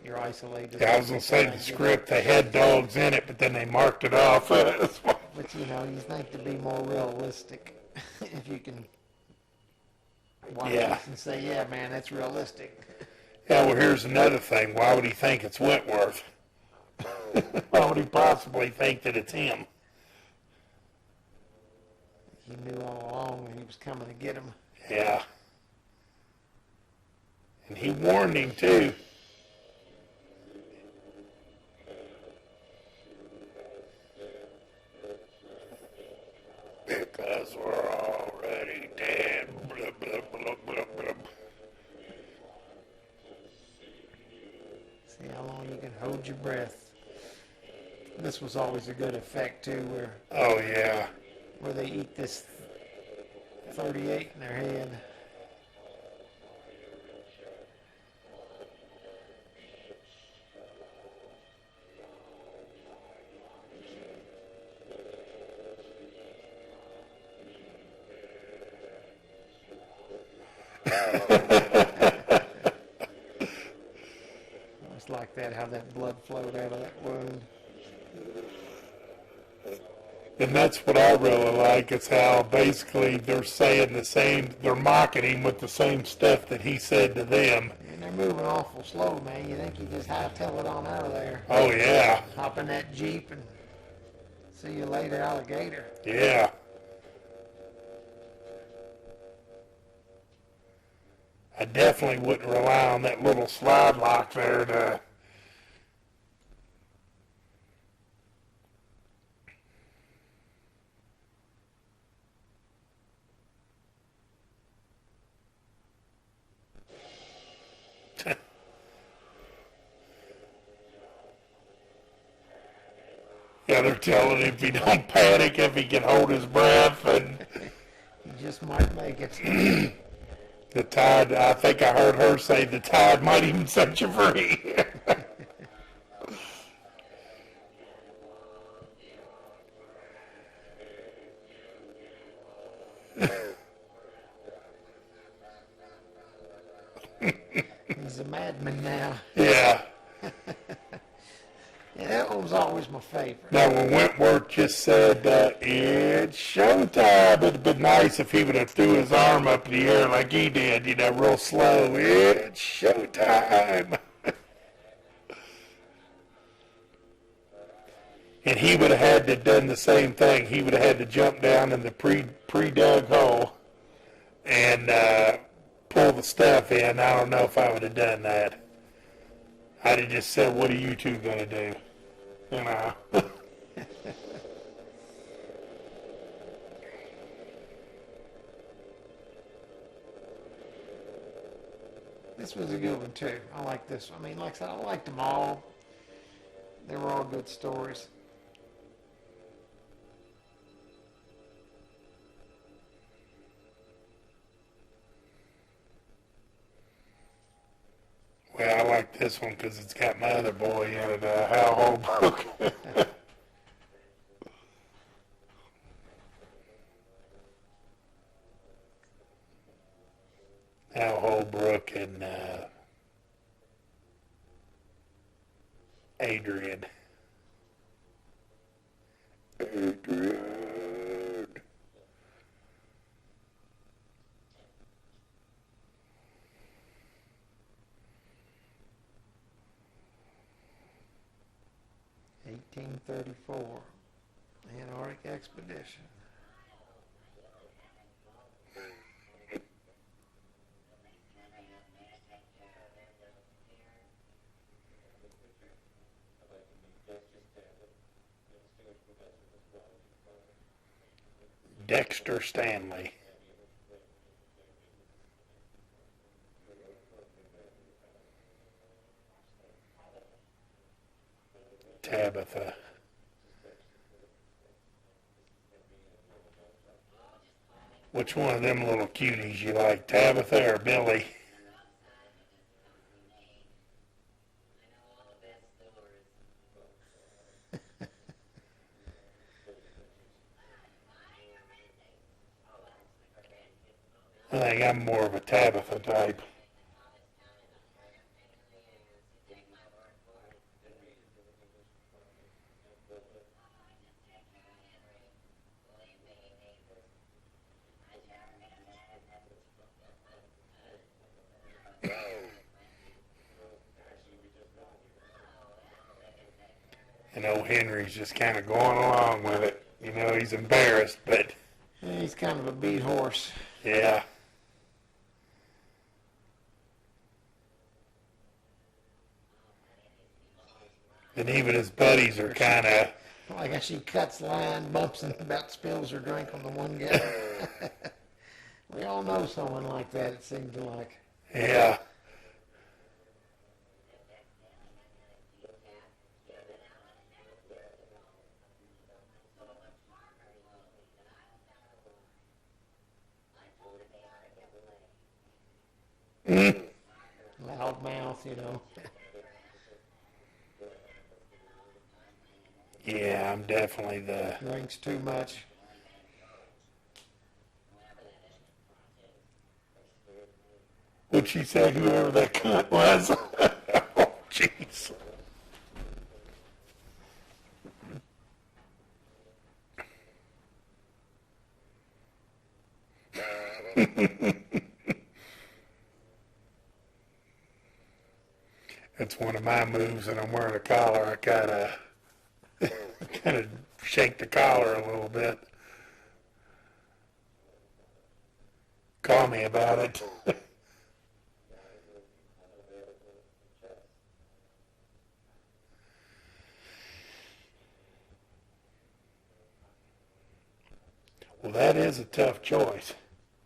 you're isolated." Yeah, I was gonna say the script they had dogs in it, but then they marked it off. But you think to be more realistic, if you can watch Yeah. this and say, "Yeah, man, that's realistic." Yeah, well, here's another thing. Why would he think it's Wentworth? Why would he possibly think that it's him? He knew all along that he was coming to get him. Yeah. And he warned him, too. Because we're already dead. Blah, blah, blah, hold your breath. This was always a good effect too, Oh, yeah. where they eat this 38 in their head. It's like that, how that blood flowed out of that wound. And that's what I really like, is how basically they're saying the same, they're mocking him with the same stuff that he said to them. And they're moving awful slow, man. You think you just hightail it on out of there. Oh, yeah. Hop in that Jeep and see you later, alligator. Yeah. I definitely wouldn't rely on that little slide lock there to... Yeah, they're telling him if he don't panic, if he can hold his breath, and You just might make it. the tide, I think I heard her say the tide might even set you free. He's a madman now. Yeah. Yeah, that one was always my favorite. Now, when Wentworth just said, it's showtime, it'd have been nice if he would have threw his arm up in the air like he did, you know, real slow. It's showtime. And he would have had to have done the same thing. He would have had to jump down in the pre-dug hole and pull the stuff in. I don't know if I would have done that. I'd have just said, what are you two going to do? You know. This was a good one too. I like this one. I mean, like I said, I liked them all. They were all good stories. Well, I like this one because it's got my other boy in it, Hal Holbrook. Hal Holbrook and Adrian. Adrian. $1834, Antarctic expedition. Dexter Stanley. Tabitha. Which one of them little cuties you like, Tabitha or Billy? I think I'm more of a Tabitha type. And old Henry's just kind of going along with it. You know, he's embarrassed, but Yeah, he's kind of a beat horse. yeah. And even his buddies are kind of, Like as she cuts line, bumps and about spills her drink on the one guy. We all know someone like that, it seems like. yeah. Loud mouth, you know. Yeah, I'm definitely the... Drinks too much. What'd she say, whoever that cunt was? Oh, jeez. That's one of my moves, and I'm wearing a collar. I kind of shake the collar a little bit. Call me about it. Well, that is a tough choice.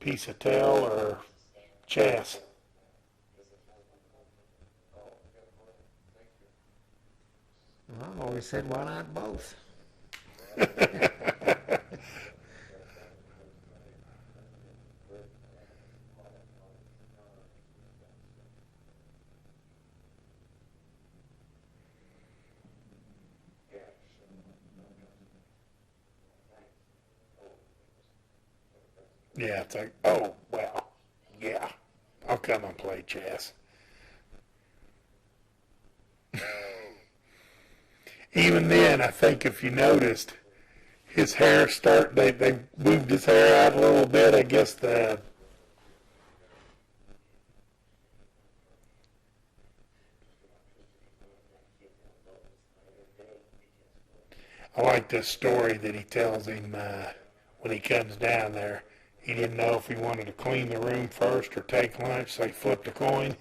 Piece of tail or chest. Well, I always said, why not both? Yeah, it's like, oh, well, yeah, I'll come and play chess. Even then, I think if you noticed, his hair they moved his hair out a little bit. I guess I like this story that he tells him when he comes down there. He didn't know if he wanted to clean the room first or take lunch, so he flipped a coin.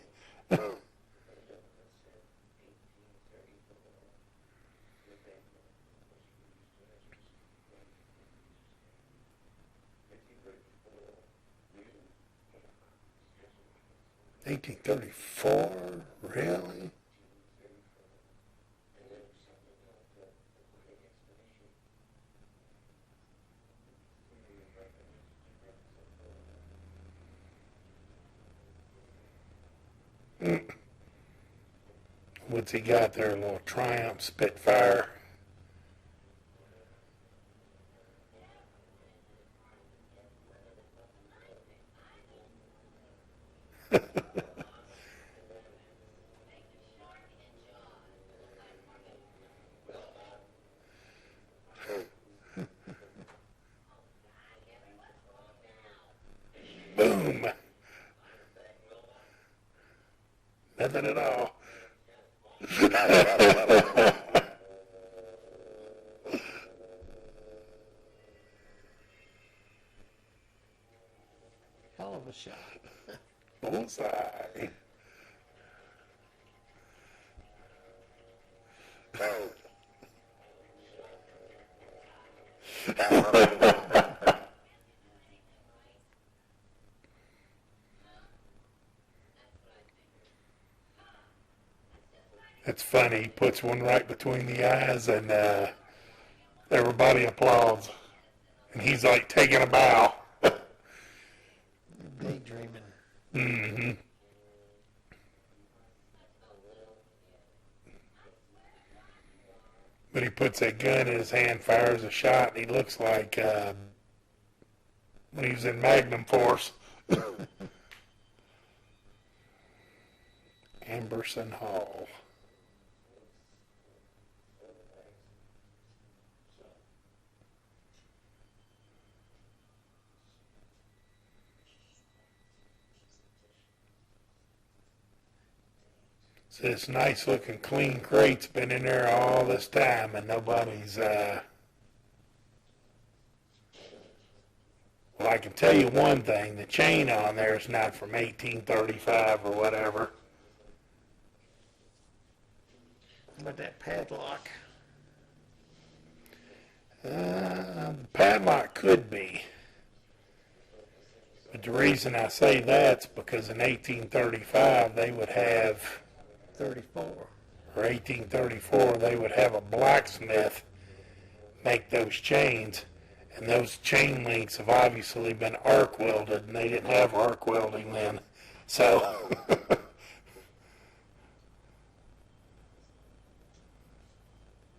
1834? Really? What's he got there? A little Triumph Spitfire. Boom. Nothing at all. Hell of a shot. Bullseye. It's funny. He puts one right between the eyes, and everybody applauds. And he's like taking a bow. Daydreaming. Mm-hmm. But he puts that gun in his hand, fires a shot, and he looks like when he was in Magnum Force. Amberson Hall. So this nice looking clean crate's been in there all this time and nobody's, well, I can tell you one thing, the chain on there is not from 1835 or whatever. But that padlock. The padlock could be. But the reason I say that's because in 1835 they would have 34. or 1834, they would have a blacksmith make those chains, and those chain links have obviously been arc welded, and they didn't have arc welding then. So,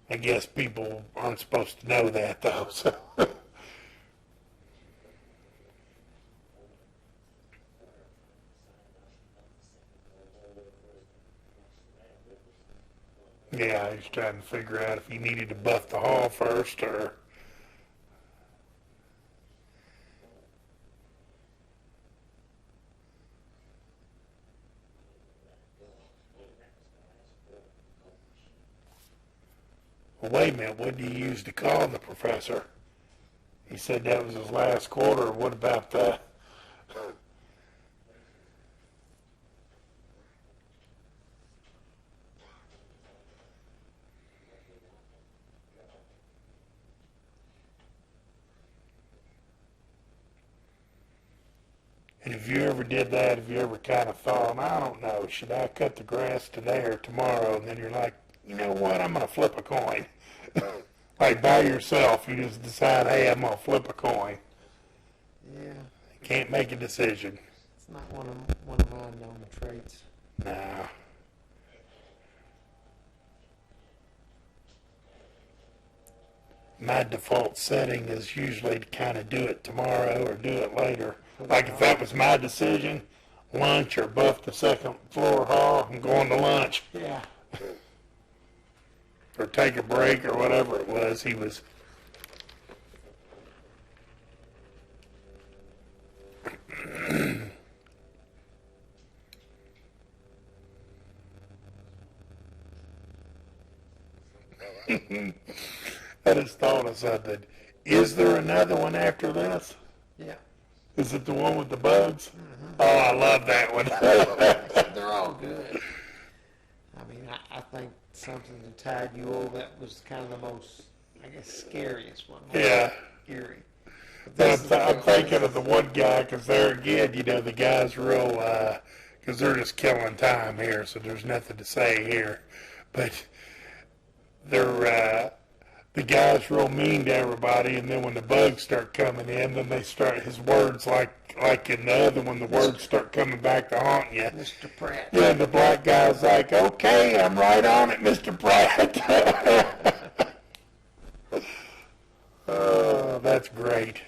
I guess people aren't supposed to know that, though. So, yeah, he's trying to figure out if he needed to buff the hall first or. Well, wait a minute, what did he use to call the professor? He said that was his last quarter. What about the? And if you ever did that, if you ever kind of thought, I don't know, should I cut the grass today or tomorrow? And then you're like, you know what, I'm going to flip a coin. Like by yourself, you just decide, hey, I'm going to flip a coin. Yeah, You can't make a decision. it's not one of my known traits. No. My default setting is usually to kind of do it tomorrow or do it later. Like if that was my decision, lunch or buff the second floor hall, I'm going to lunch. Yeah. Or take a break or whatever it was. He was. I just thought of something. Is there another one after this? Yeah. Is it the one with the bugs? Oh, I love that one. They're all good. I mean, I think something that tied you over, that was kind of the most, I guess, scariest one. Yeah. Eerie. I'm thinking of the one guy, because there again, you know, the guy's real, because they're just killing time here, so there's nothing to say here. But the guy's real mean to everybody, and then when the bugs start coming in, then they start, his words, like in the other one, the words start coming back to haunt you. Mr. Pratt. Yeah, and the black guy's like, okay, I'm right on it, Mr. Pratt. Oh, that's great.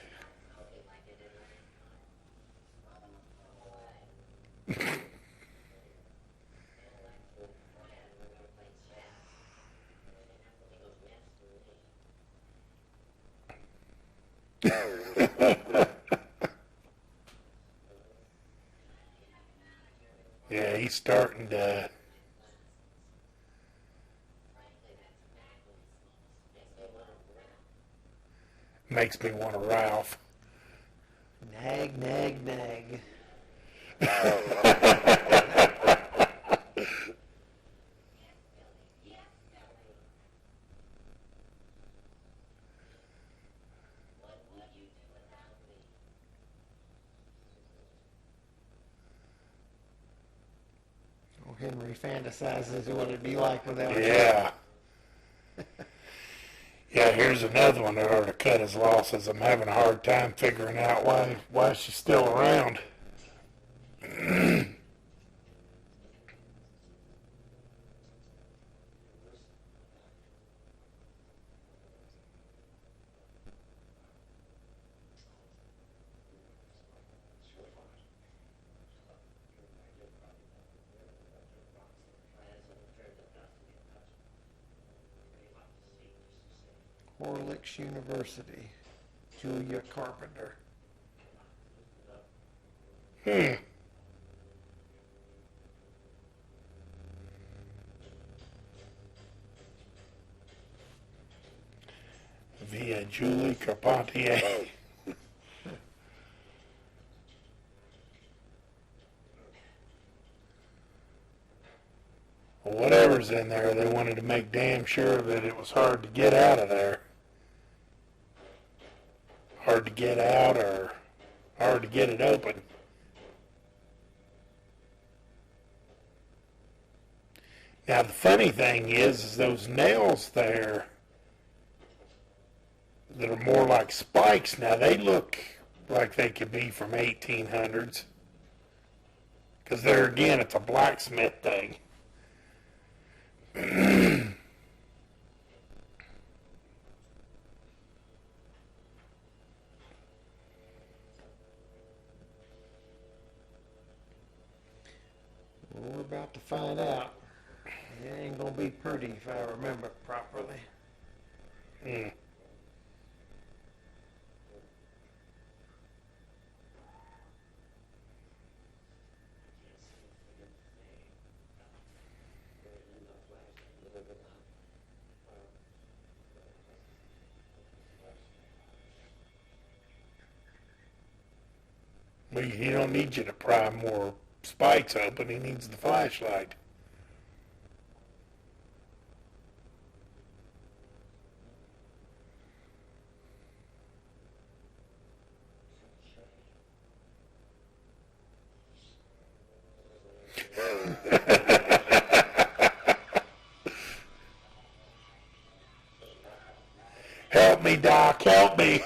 Yeah, he's starting to. Makes me want to Ralph. Nag, nag, nag. Oh, Henry fantasizes what it'd be like without you. Yeah. Yeah, here's another one that ought to cut his losses. I'm having a hard time figuring out why she's still around. Horlicks University. Julia Carpenter. Via Julie Carpentier. Whatever's in there, they wanted to make damn sure that it was hard to get out of there. Hard to get out or hard to get it open. Now the funny thing is those nails there that are more like spikes, now they look like they could be from 1800s. Because there again, it's a blacksmith thing. Well, we're about to find out. It ain't gonna be pretty if I remember properly. Mm. Well, he don't need you to pry more spikes open. He needs the flashlight. Help me, Doc. Help me.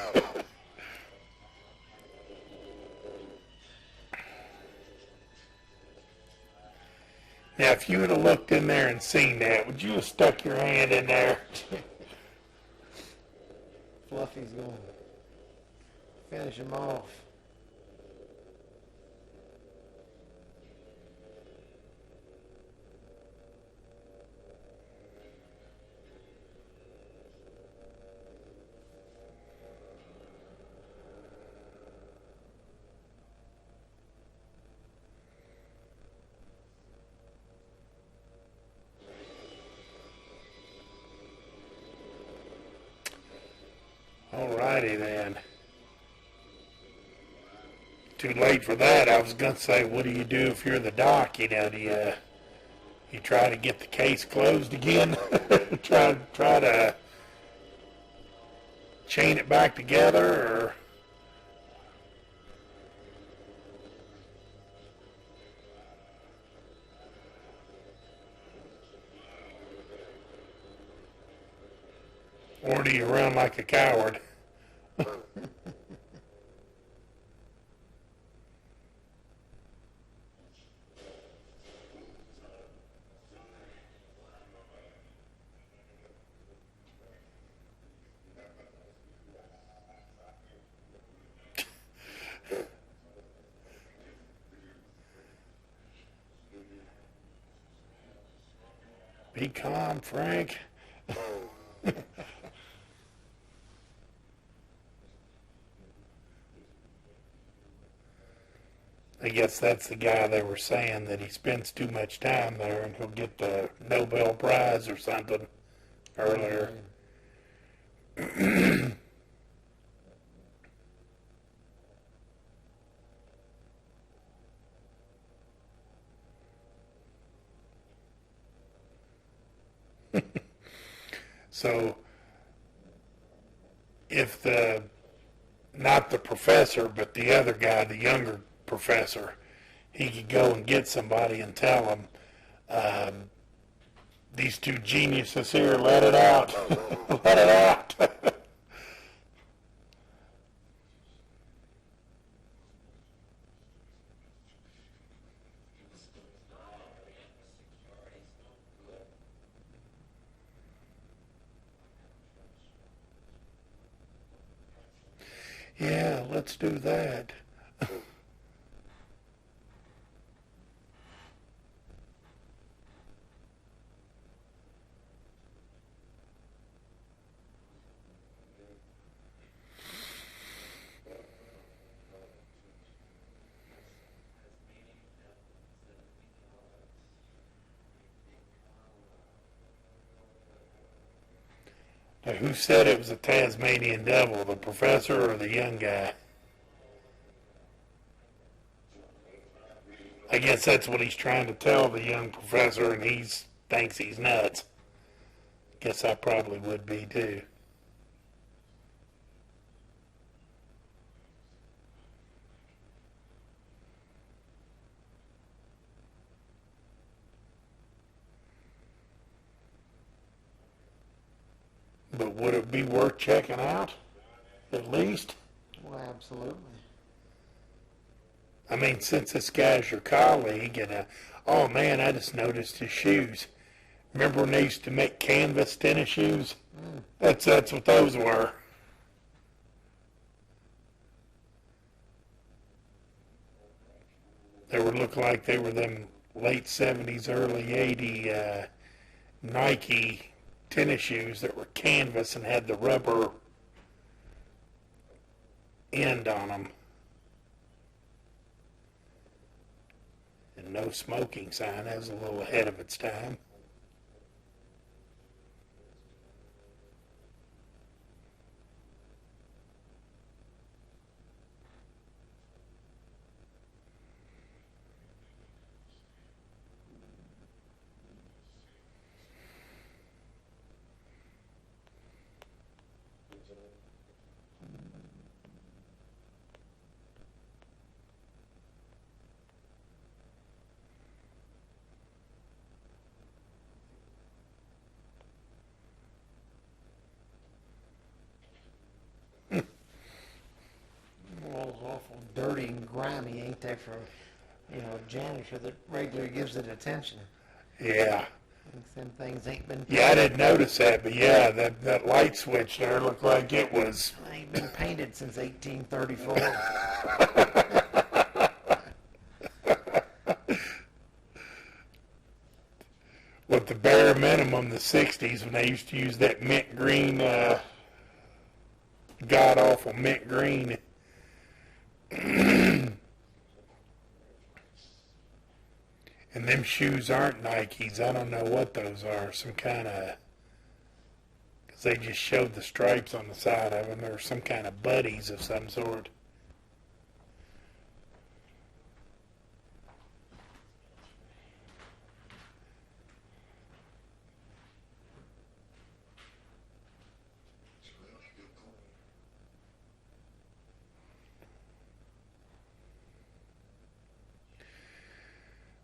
Now, if you would have looked in there and seen that, would you have stuck your hand in there? Fluffy's gonna finish him off. Alrighty then. Too late for that. I was gonna say, what do you do if you're the doc? You know, do you try to get the case closed again? try to chain it back together, or do you run like a coward? Be calm, Frank. I guess that's the guy they were saying that he spends too much time there and he'll get the Nobel Prize or something earlier. So, if not the professor, but the other guy, the younger professor, he could go and get somebody and tell them, these two geniuses here, let it out. Let it out. Yeah, let's do that. Now, who said it was a Tasmanian devil, the professor or the young guy? I guess that's what he's trying to tell the young professor, and he thinks he's nuts. Guess I probably would be too. But would it be worth checking out? At least? Well, absolutely. I mean, since this guy's your colleague, and oh man, I just noticed his shoes. Remember when they used to make canvas tennis shoes? That's what those were. They were look like they were them late 70s, early 80s Nike tennis shoes that were canvas and had the rubber end on them. And no smoking sign. That was a little ahead of its time. Well, awful dirty and grimy, ain't they, for, a janitor that regularly gives it attention. Yeah. Them things ain't been Yeah, I didn't notice that, but yeah, that light switch there looked like it was. ain't been painted since 1834. With the bare minimum, the 60s, when they used to use that mint green, god-awful mint green. And them shoes aren't Nikes. I don't know what those are. Some kind of... Because they just showed the stripes on the side of them. They're some kind of buddies of some sort.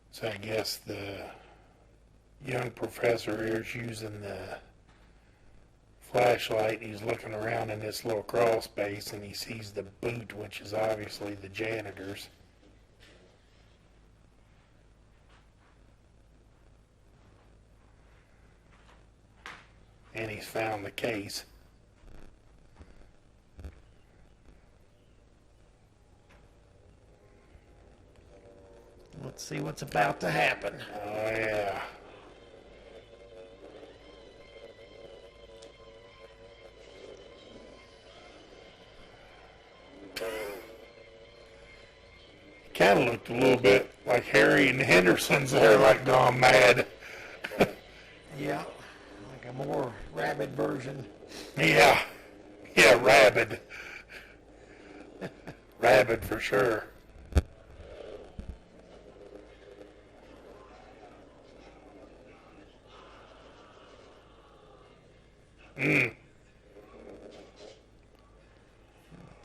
So I guess the young professor here is using the flashlight. He's looking around in this little crawl space and he sees the boot, which is obviously the janitor's. And he's found the case. Let's see what's about to happen. Oh, yeah. Kind of looked a little bit like Harry and Henderson's there, like gone mad. Yeah, like a more rabid version. Yeah. Yeah, rabid. Rabid for sure.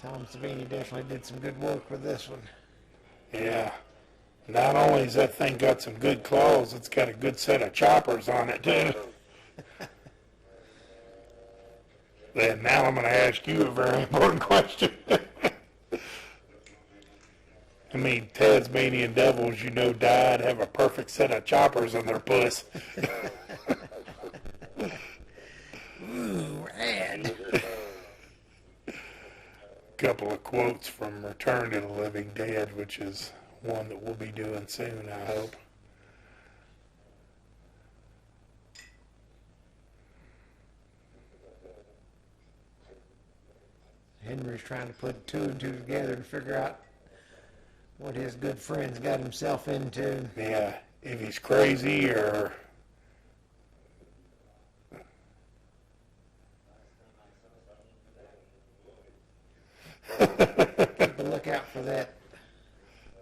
Tom Savini definitely did some good work with this one. Yeah. Not only has that thing got some good claws, it's got a good set of choppers on it, too. Then now I'm going to ask you a very important question. I mean, Tasmanian devils, died, have a perfect set of choppers on their puss. Ooh, rad. Couple of quotes from Return to the Living Dead, which is one that we'll be doing soon, I hope. Henry's trying to put two and two together to figure out what his good friend's got himself into. Yeah, if he's crazy or... Keep a lookout for that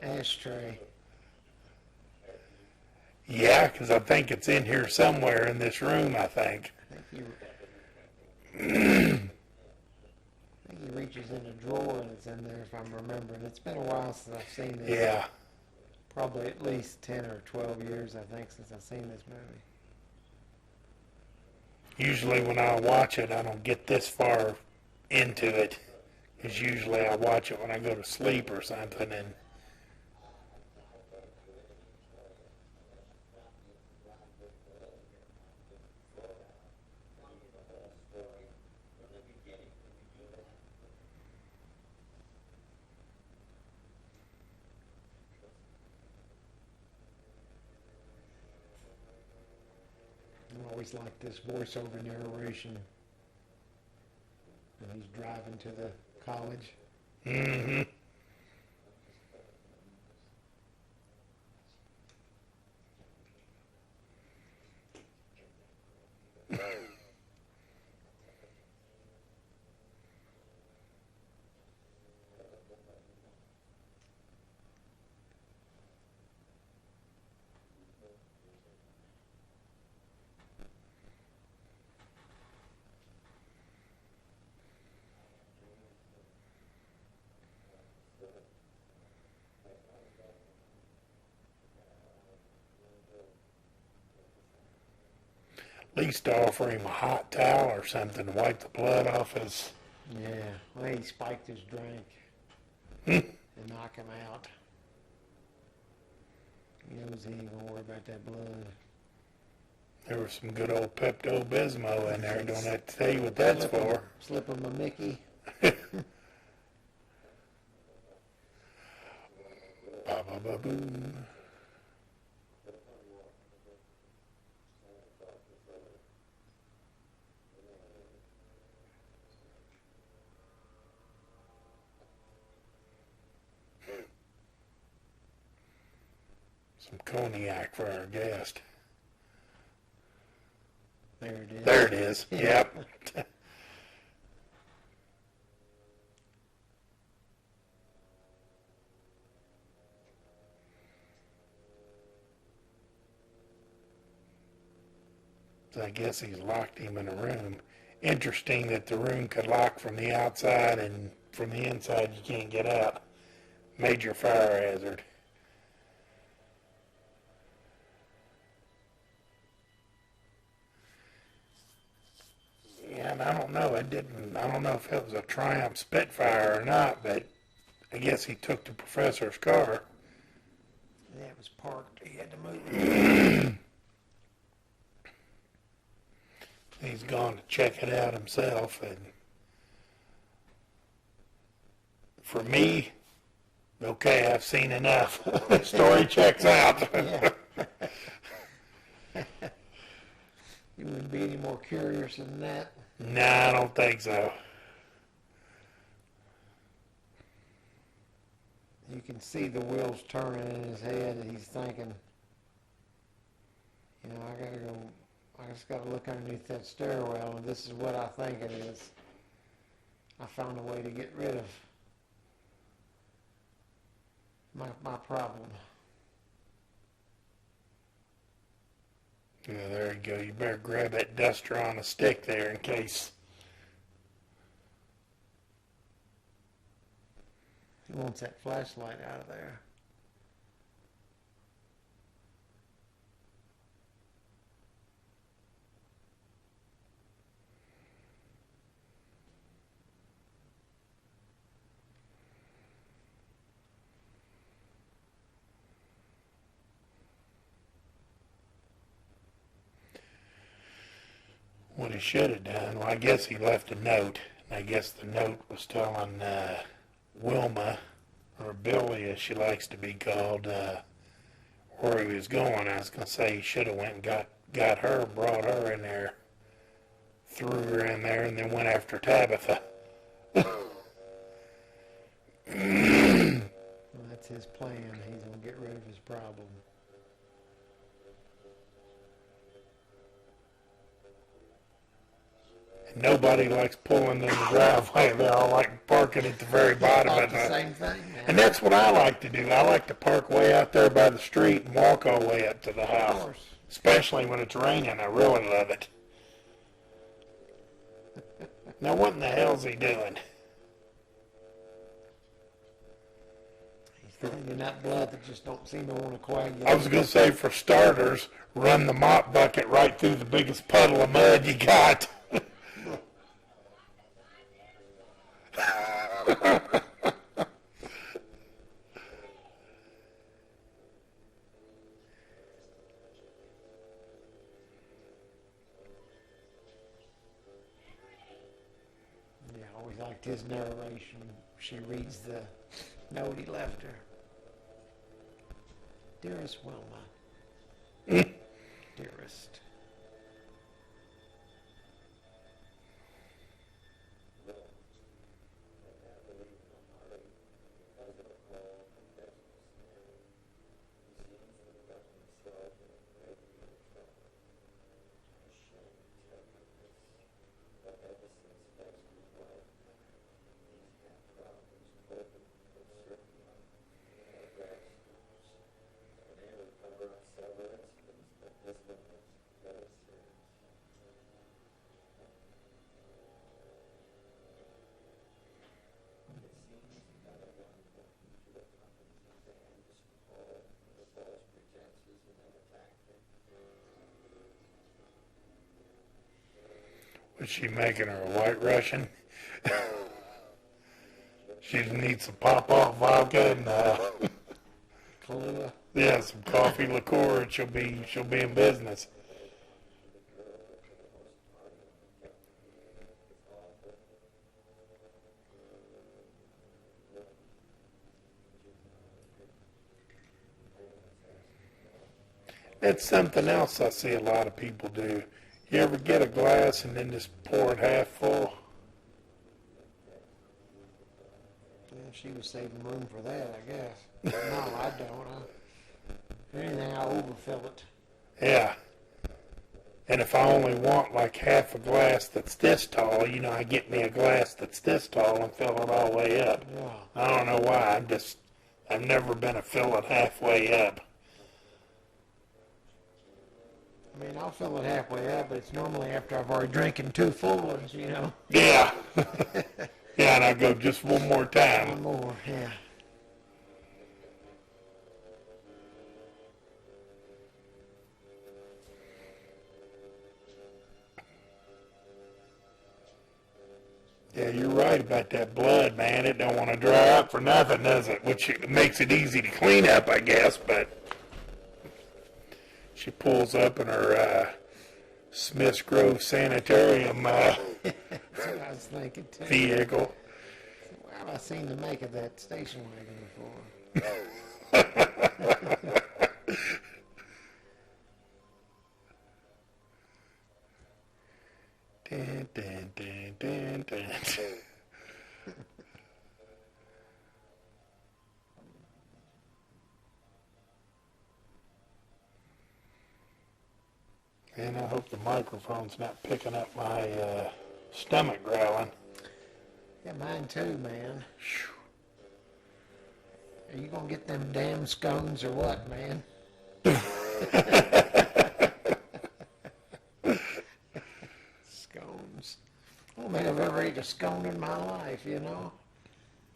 ashtray. Yeah, because I think it's in here somewhere in this room, I think. I think he reaches in a drawer and it's in there, if I'm remembering. It's been a while since I've seen this. Yeah. Probably at least 10 or 12 years, I think, since I've seen this movie. Usually when I watch it, I don't get this far into it. Because usually I watch it when I go to sleep or something, and always liked this voiceover narration. And he's driving to the college. Mm-hmm. At least offer him a hot towel or something to wipe the blood off his. Yeah, well, he spiked his drink Hmm. and knock him out. He knows he ain't gonna worry about that blood. There was some good old Pepto-Bismol in there. Don't have to tell you what that's for. Slip him a Mickey. Ba-ba-ba-boom. Some cognac for our guest. There it is. There it is. Yep. So I guess he's locked him in a room. Interesting that the room could lock from the outside and from the inside you can't get out. Major fire hazard. Yeah, and I don't know. I don't know if it was a Triumph Spitfire or not, but I guess he took the professor's car. Yeah, it was parked. He had to move it. He's gone to check it out himself, and for me, okay, I've seen enough. The story checks out. Yeah. You wouldn't be any more curious than that. Nah, I don't think so. You can see the wheels turning in his head, and he's thinking, you know, I just gotta look underneath that stairwell, and this is what I think it is. I found a way to get rid of my problem. Yeah, there you go. You better grab that duster on a stick there in case. He wants that flashlight out of there. What he should have done, well, I guess he left a note. And I guess the note was telling Wilma, or Billy as she likes to be called, where he was going. I was going to say he should have went and got her, brought her in there, threw her in there, and then went after Tabitha. Well, that's his plan. He's going to get rid of his problem. Nobody likes pulling in the driveway. They all like parking at the very bottom of The it. same thing, man. And that's what I like to do. I like to park way out there by the street and walk all the way up to the Of house. course. Especially when it's raining. I really love it. Now what in the hell's he doing? He's cleaning that blood that just don't seem to want to coagulate. I was going to say, for starters, run the mop bucket right through the biggest puddle of mud you got. Yeah, I always liked his narration. She reads the note he left her. Dearest Wilma, dearest, Was she making her a white Russian? She needs some pop-off vodka and Kahlua. yeah, some coffee liqueur, and she'll be in business. That's something else I see a lot of people do. You ever get a glass and then just pour it half full? Yeah, she was saving room for that, I guess. No, I don't. If anything, I overfill it. Yeah. And if I only want like half a glass that's this tall, I get me a glass that's this tall and fill it all the way up. Yeah. I don't know why. I've never been a fill it halfway up. I mean, I'll fill it halfway up, but it's normally after I've already drinking 2 full ones, Yeah. Yeah, and I go just one more time. One more, yeah. Yeah, you're right about that blood, man. It don't want to dry up for nothing, does it? Which makes it easy to clean up, I guess, but she pulls up in her Smith's Grove Sanitarium That's what I was thinking, too. vehicle. Well, I've seen the make of that station wagon before. Dun, dun, dun, dun, dun. And I hope the microphone's not picking up my stomach growling. Yeah, mine too, man. Are you gonna get them damn scones or what, man? Scones. I don't think I've ever ate a scone in my life,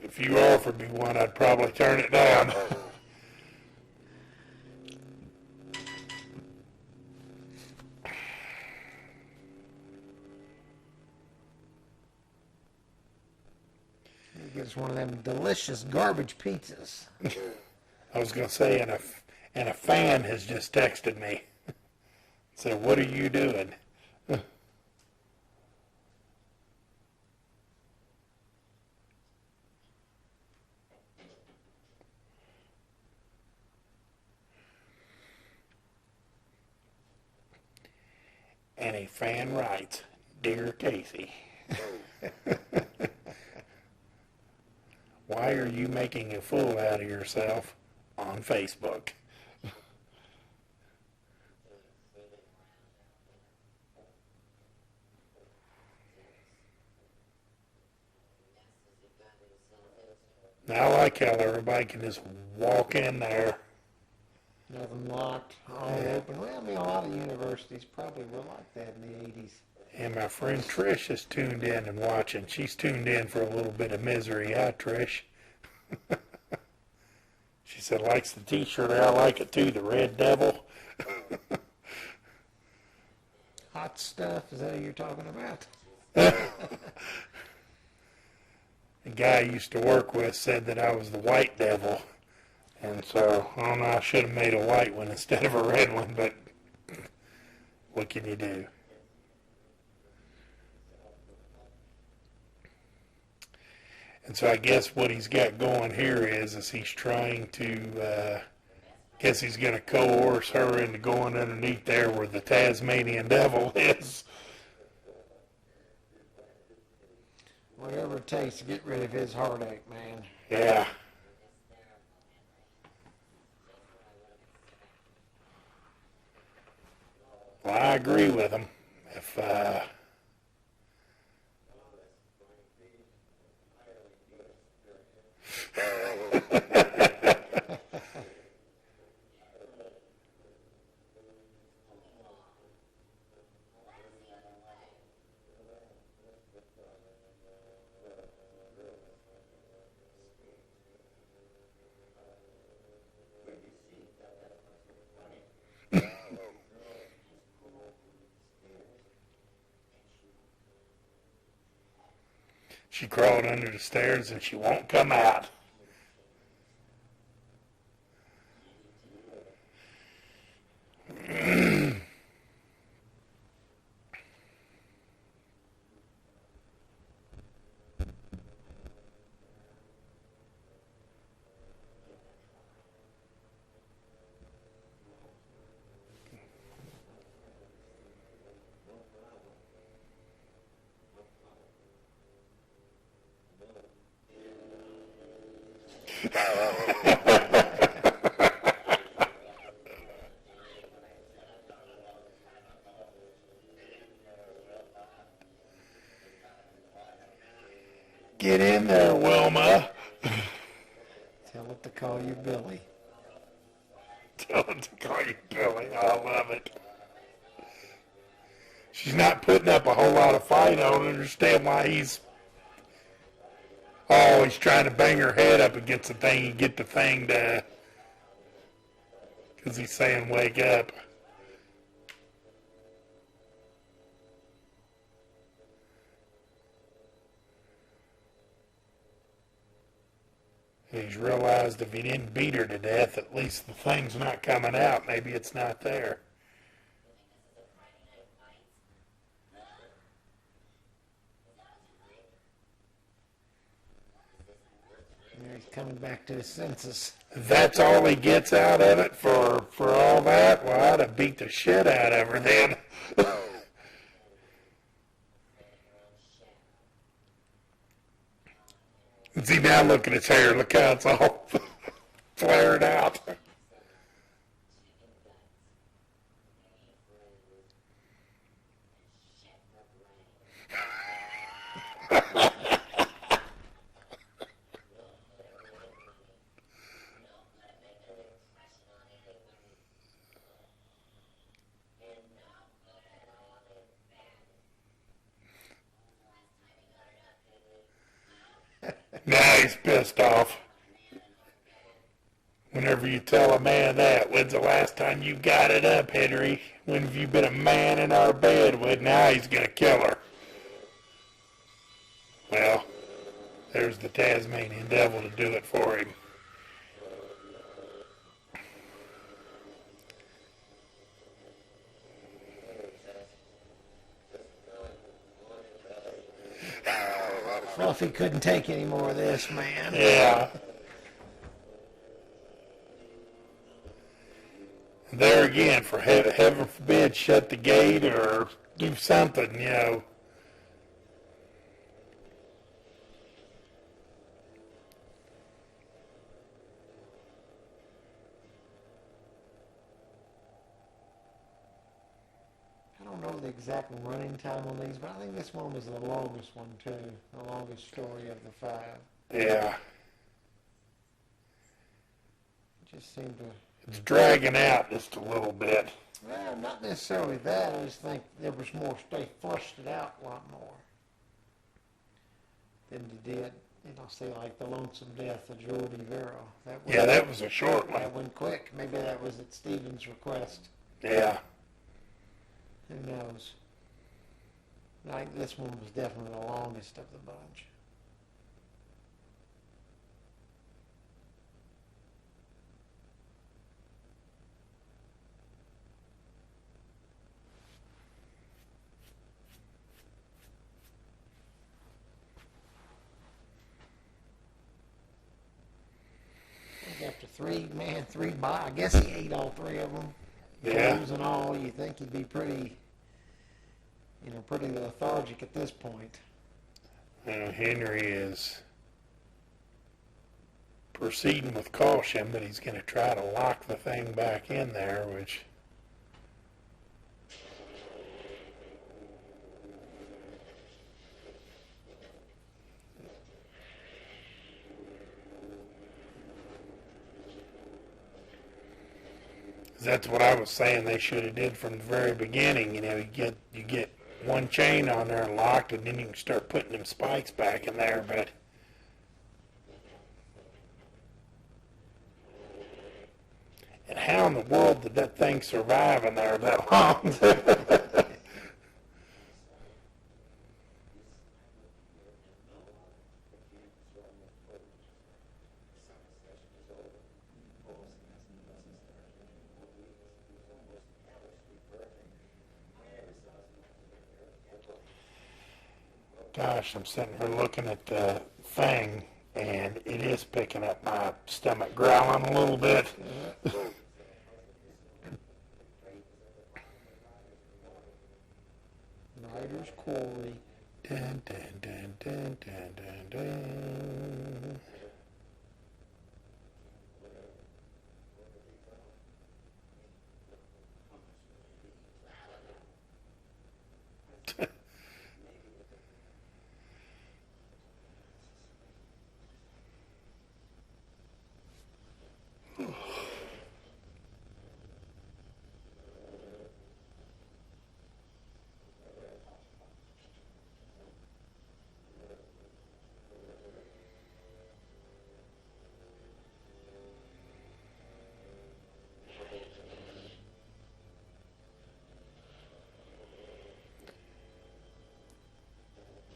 If you offered me one, I'd probably turn it down. Get us one of them delicious garbage pizzas. I was going to say, and a fan has just texted me. Said, what are you doing? And a fan writes, Dear Casey, why are you making a fool out of yourself on Facebook? Now, I like how everybody can just walk in there. Nothing locked, all open. Well, I mean, a lot of universities probably were like that in the 80s. And my friend Trish is tuned in and watching. She's tuned in for a little bit of misery. Hi, Trish. She said, likes the t-shirt. I like it too, the Red Devil. Hot stuff, is that what you're talking about? The guy I used to work with said that I was the White Devil. And so, I don't know, I should have made a white one instead of a red one, but what can you do? And so I guess what he's got going here is he's trying to, guess he's going to coerce her into going underneath there where the Tasmanian Devil is. Whatever it takes to get rid of his heartache, man. Yeah. Well, I agree with him. If, She crawled under the stairs and she won't come out. Get in there, Wilma. Tell it to call you Billy. Tell him to call you Billy. I love it. She's not putting up a whole lot of fight. I don't understand why he's... Oh, he's trying to bang her head up against the thing and get the thing to... Because he's saying, wake up. He's realized if he didn't beat her to death, at least the thing's not coming out. Maybe it's not there. There he's coming back to his senses. That's all he gets out of it for all that? Well, I'd have beat the shit out of her then. See, now look at his hair. Look how it's all flared out. Now he's pissed off. Whenever you tell a man that, when's the last time you got it up, Henry? When have you been a man in our bed? Well, now he's going to kill her. Well, there's the Tasmanian devil to do it for him. Fluffy couldn't take any more of this, man. Yeah. There again, for heaven forbid, shut the gate or do something, you know. I don't know the exact running time on these, but I think this one was the longest one, too. The longest story of the 5. Yeah. It just seemed to... It's dragging out just a little bit. Well, not necessarily that. I just think there was more, they flushed it out a lot more than they did, say like the lonesome death of Jordy Vero. That was a short one. That went quick. Maybe that was at Stephen's request. Yeah. Who knows? I think this one was definitely the longest of the bunch. After three bites, I guess he ate all 3 of them. Yeah. Clothes and all, you think he'd be pretty lethargic at this point. Henry is proceeding with caution, but he's going to try to lock the thing back in there, which... That's what I was saying they should have did from the very beginning. You get one chain on there locked, and then you can start putting them spikes back in there. But and how in the world did that thing survive in there that long? Gosh, I'm sitting here looking at the thing, and it is picking up my stomach growling a little bit. Ryder's Quarry. Dun, dun, dun, dun, dun, dun, dun.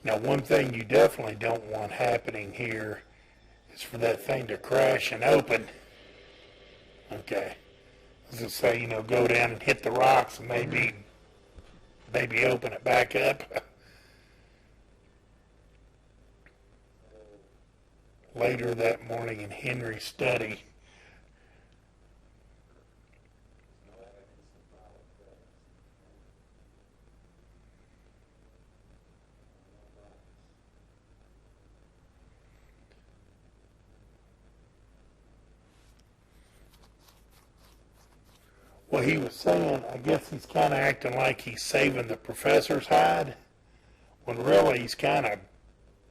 Now, one thing you definitely don't want happening here is for that thing to crash and open. Okay. I was going to say, go down and hit the rocks and maybe open it back up. Later that morning in Henry's study, well, he was saying, I guess he's kind of acting like he's saving the professor's hide, when really he's kind of,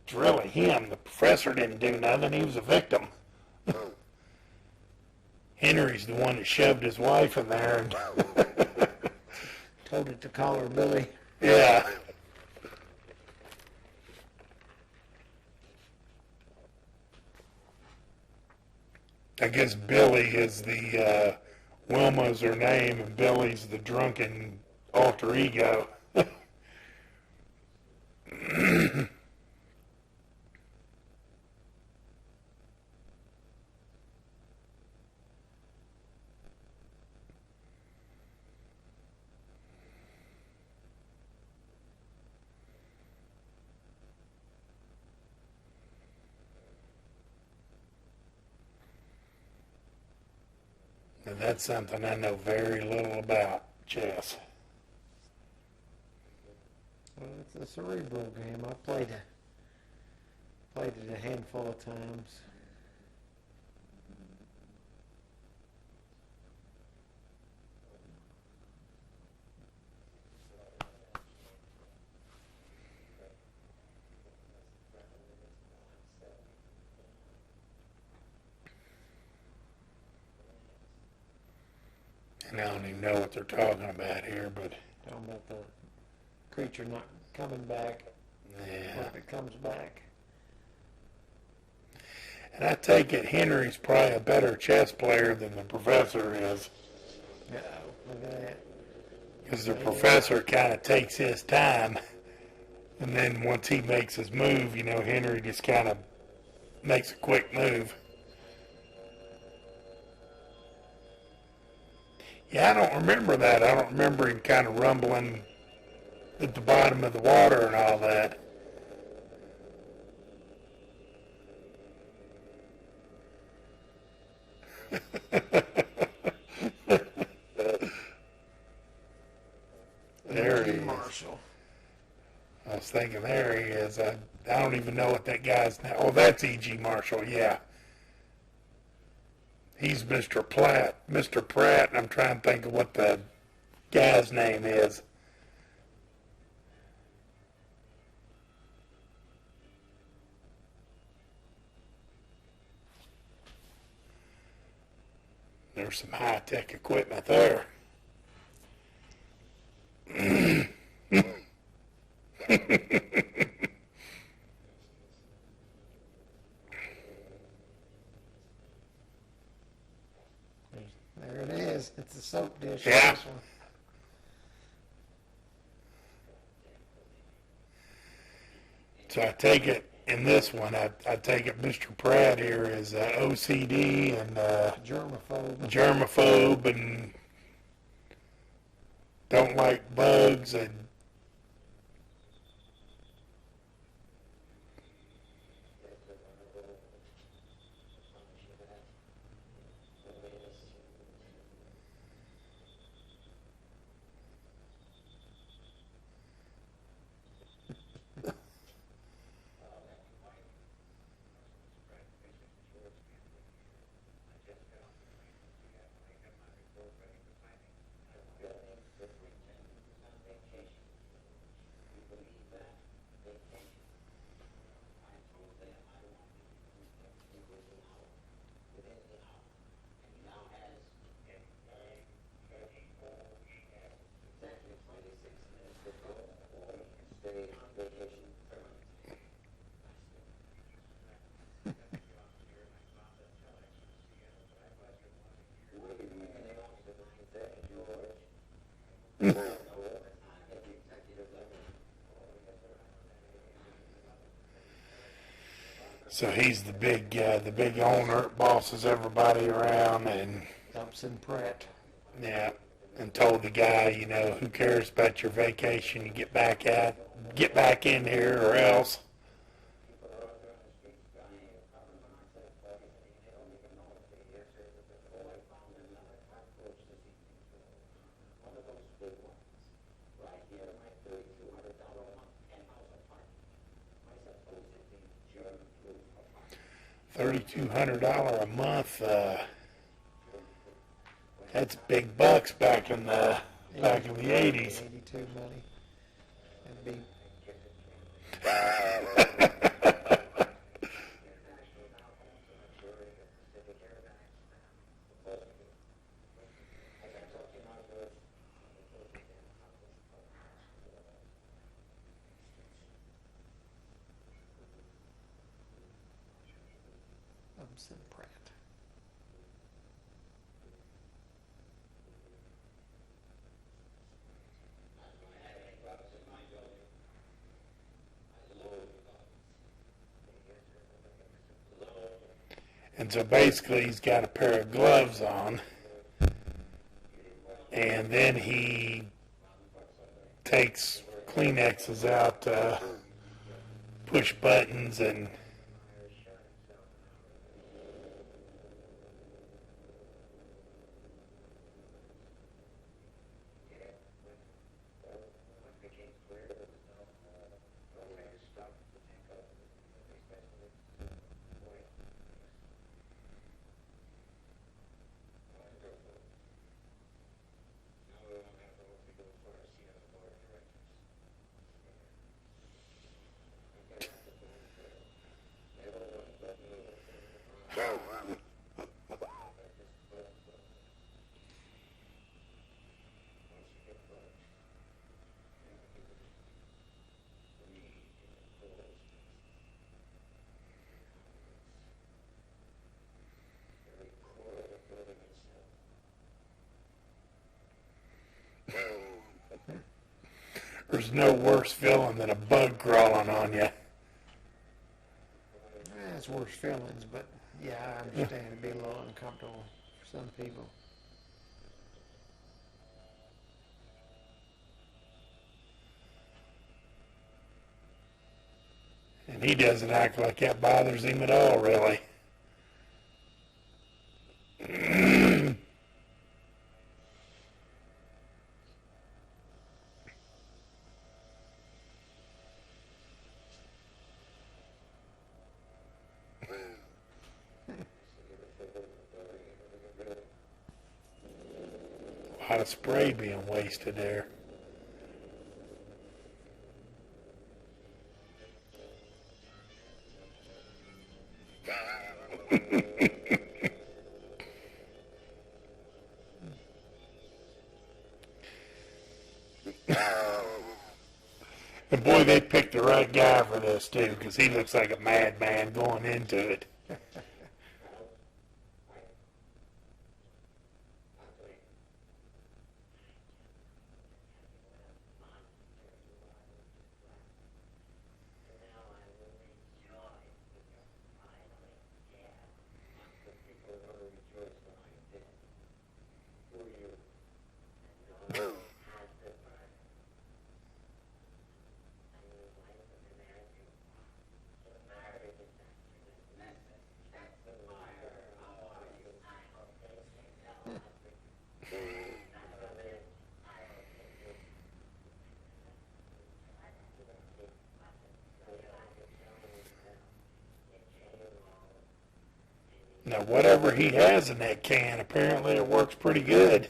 it's really him. The professor didn't do nothing. He was a victim. Henry's the one that shoved his wife in there. And Told it to call her Billy. yeah. I guess Billy is the, Wilma's her name, and Billy's the drunken alter ego. And that's something I know very little about, chess. Well, it's a cerebral game. I played it a handful of times. And I don't even know what they're talking about here, but Talking about the creature not coming back. yeah. What if it comes back? And I take it Henry's probably a better chess player than the professor is, Yeah, look at that. because the professor kind of takes his time, and then once he makes his move, Henry just kind of makes a quick move. Yeah, I don't remember that. I don't remember him kind of rumbling at the bottom of the water and all that. There he E.G. is. Marshall. I was thinking there he is. I don't even know what that guy's name. Oh, that's E.G. Marshall, yeah. He's Mr. Pratt, and I'm trying to think of what the guy's name is. There's some high-tech equipment there. There it is. It's a soap dish. Yeah. This one. So I take it in this one, I take it Mr. Pratt here is OCD and germaphobe and don't like bugs and So he's the big owner, bosses everybody around, and Thompson Pratt. yeah, and told the guy, you know, who cares about your vacation? You get back in here, or else. $3,200 a month. That's big bucks back in the 80s. 82 money. That'd be Thompson Pratt. And so basically he's got a pair of gloves on, and then he takes Kleenexes out to push buttons and there's no worse feeling than a bug crawling on you. That's worse feelings, but yeah, I understand it'd be a little uncomfortable for some people. And he doesn't act like that bothers him at all, really. A lot of spray being wasted there. And boy, they picked the right guy for this too, because he looks like a madman going into it. Now, whatever he has in that can, apparently it works pretty good.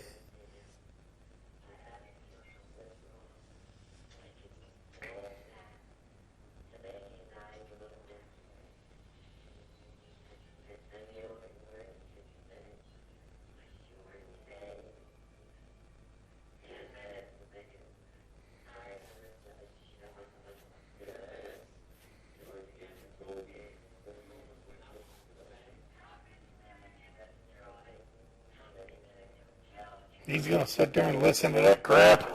He's going to sit there and listen to that crap.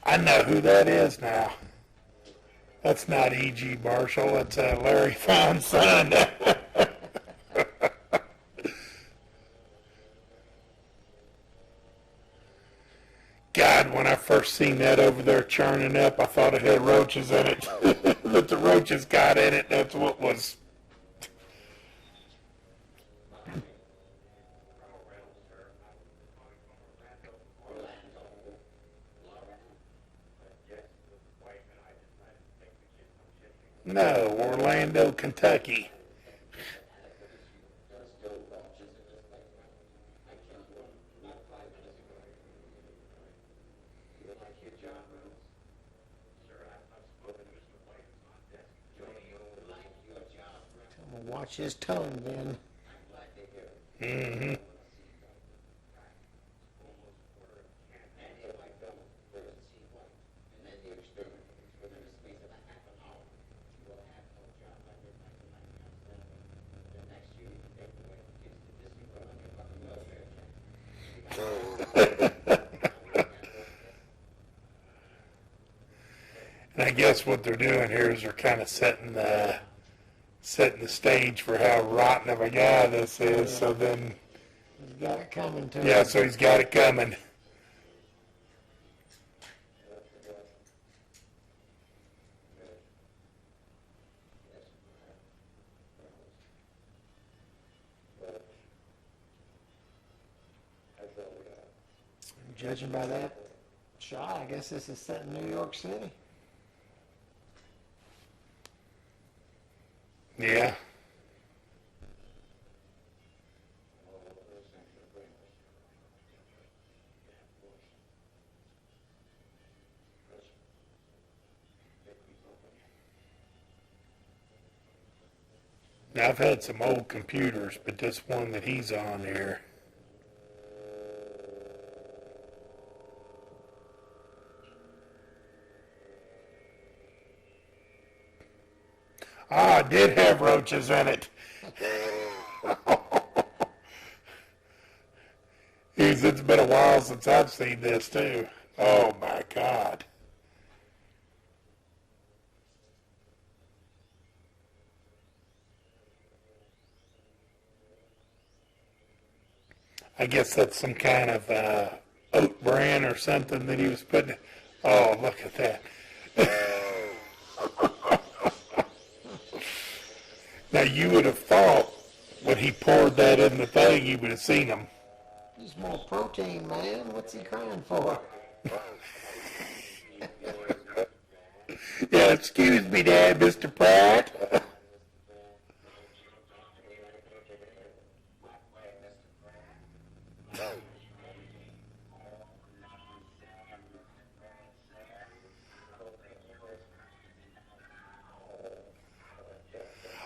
I know who that is now. That's not E.G. Marshall. That's Larry Fine's son. God, when I first seen that over there churning up, I thought it had roaches in it. But the roaches got in it. That's what was. No, Orlando, Kentucky. I'm gonna watch his tongue then. Mm-hmm. And I guess what they're doing here is they're kind of setting the stage for how rotten of a guy this is. So then, He's got it coming to yeah, him. so he's got it coming. Judging by that shot, I guess this is set in New York City. Yeah. Now, I've had some old computers, but this one that he's on here. Ah, it did have roaches in it. It's been a while since I've seen this, too. Oh, my God. I guess that's some kind of oat bran or something that he was putting. Oh, look at that. Now, you would have thought when he poured that in the thing, you would have seen him. Just more protein, man. What's he crying for? Yeah, excuse me there, Mr. Pratt.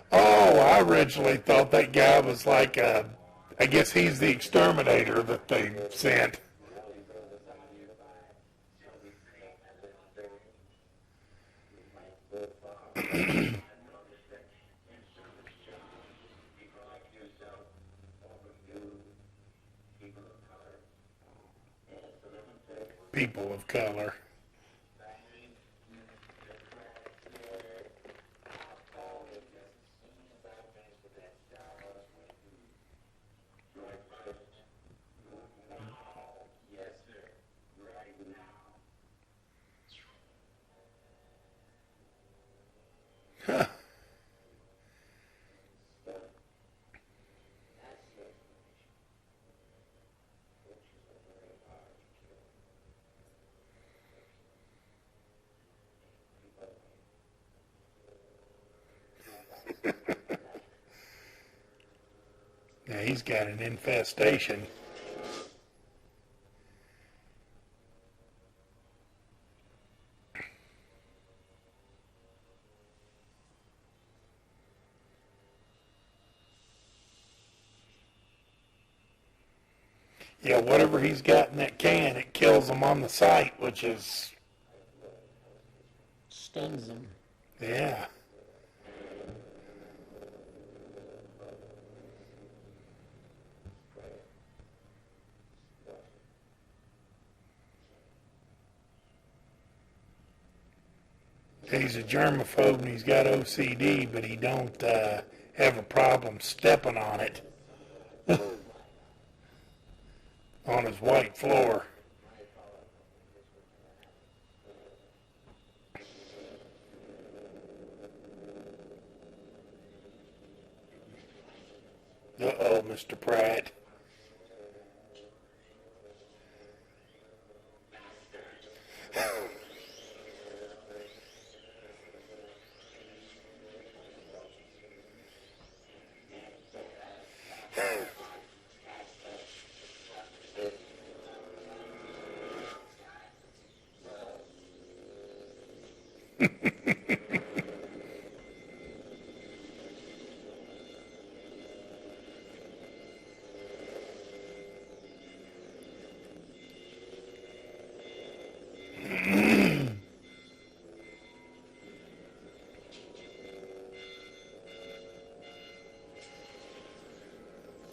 Oh, I originally thought that guy was like I guess he's the exterminator that they sent. People of color. Huh. Now he's got an infestation. Yeah, whatever he's got in that can, it kills him on the site, which is, Stings him. yeah. He's a germaphobe and he's got OCD, but he don't have a problem stepping on it on his white floor. Uh-oh, Mr. Pratt.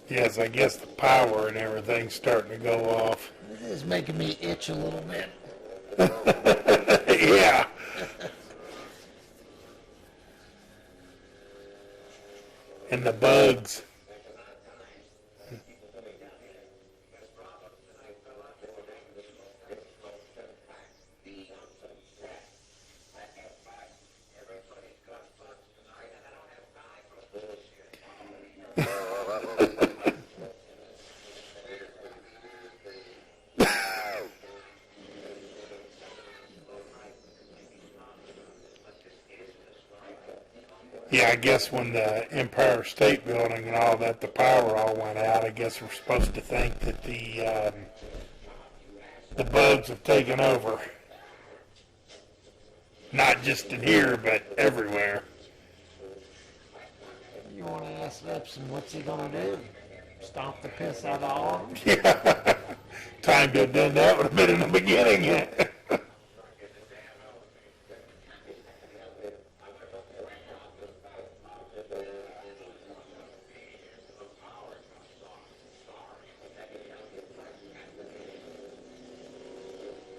Yes, I guess the power and everything's starting to go off. It is making me itch a little bit. Yeah. And the bugs. Yeah, I guess when the Empire State Building and all that, the power all went out. I guess we're supposed to think that the bugs have taken over. Not just in here, but everywhere. You want to ask Epson, what's he going to do? Stomp the piss out of all of them? Yeah. Time to have done that would have been in the beginning.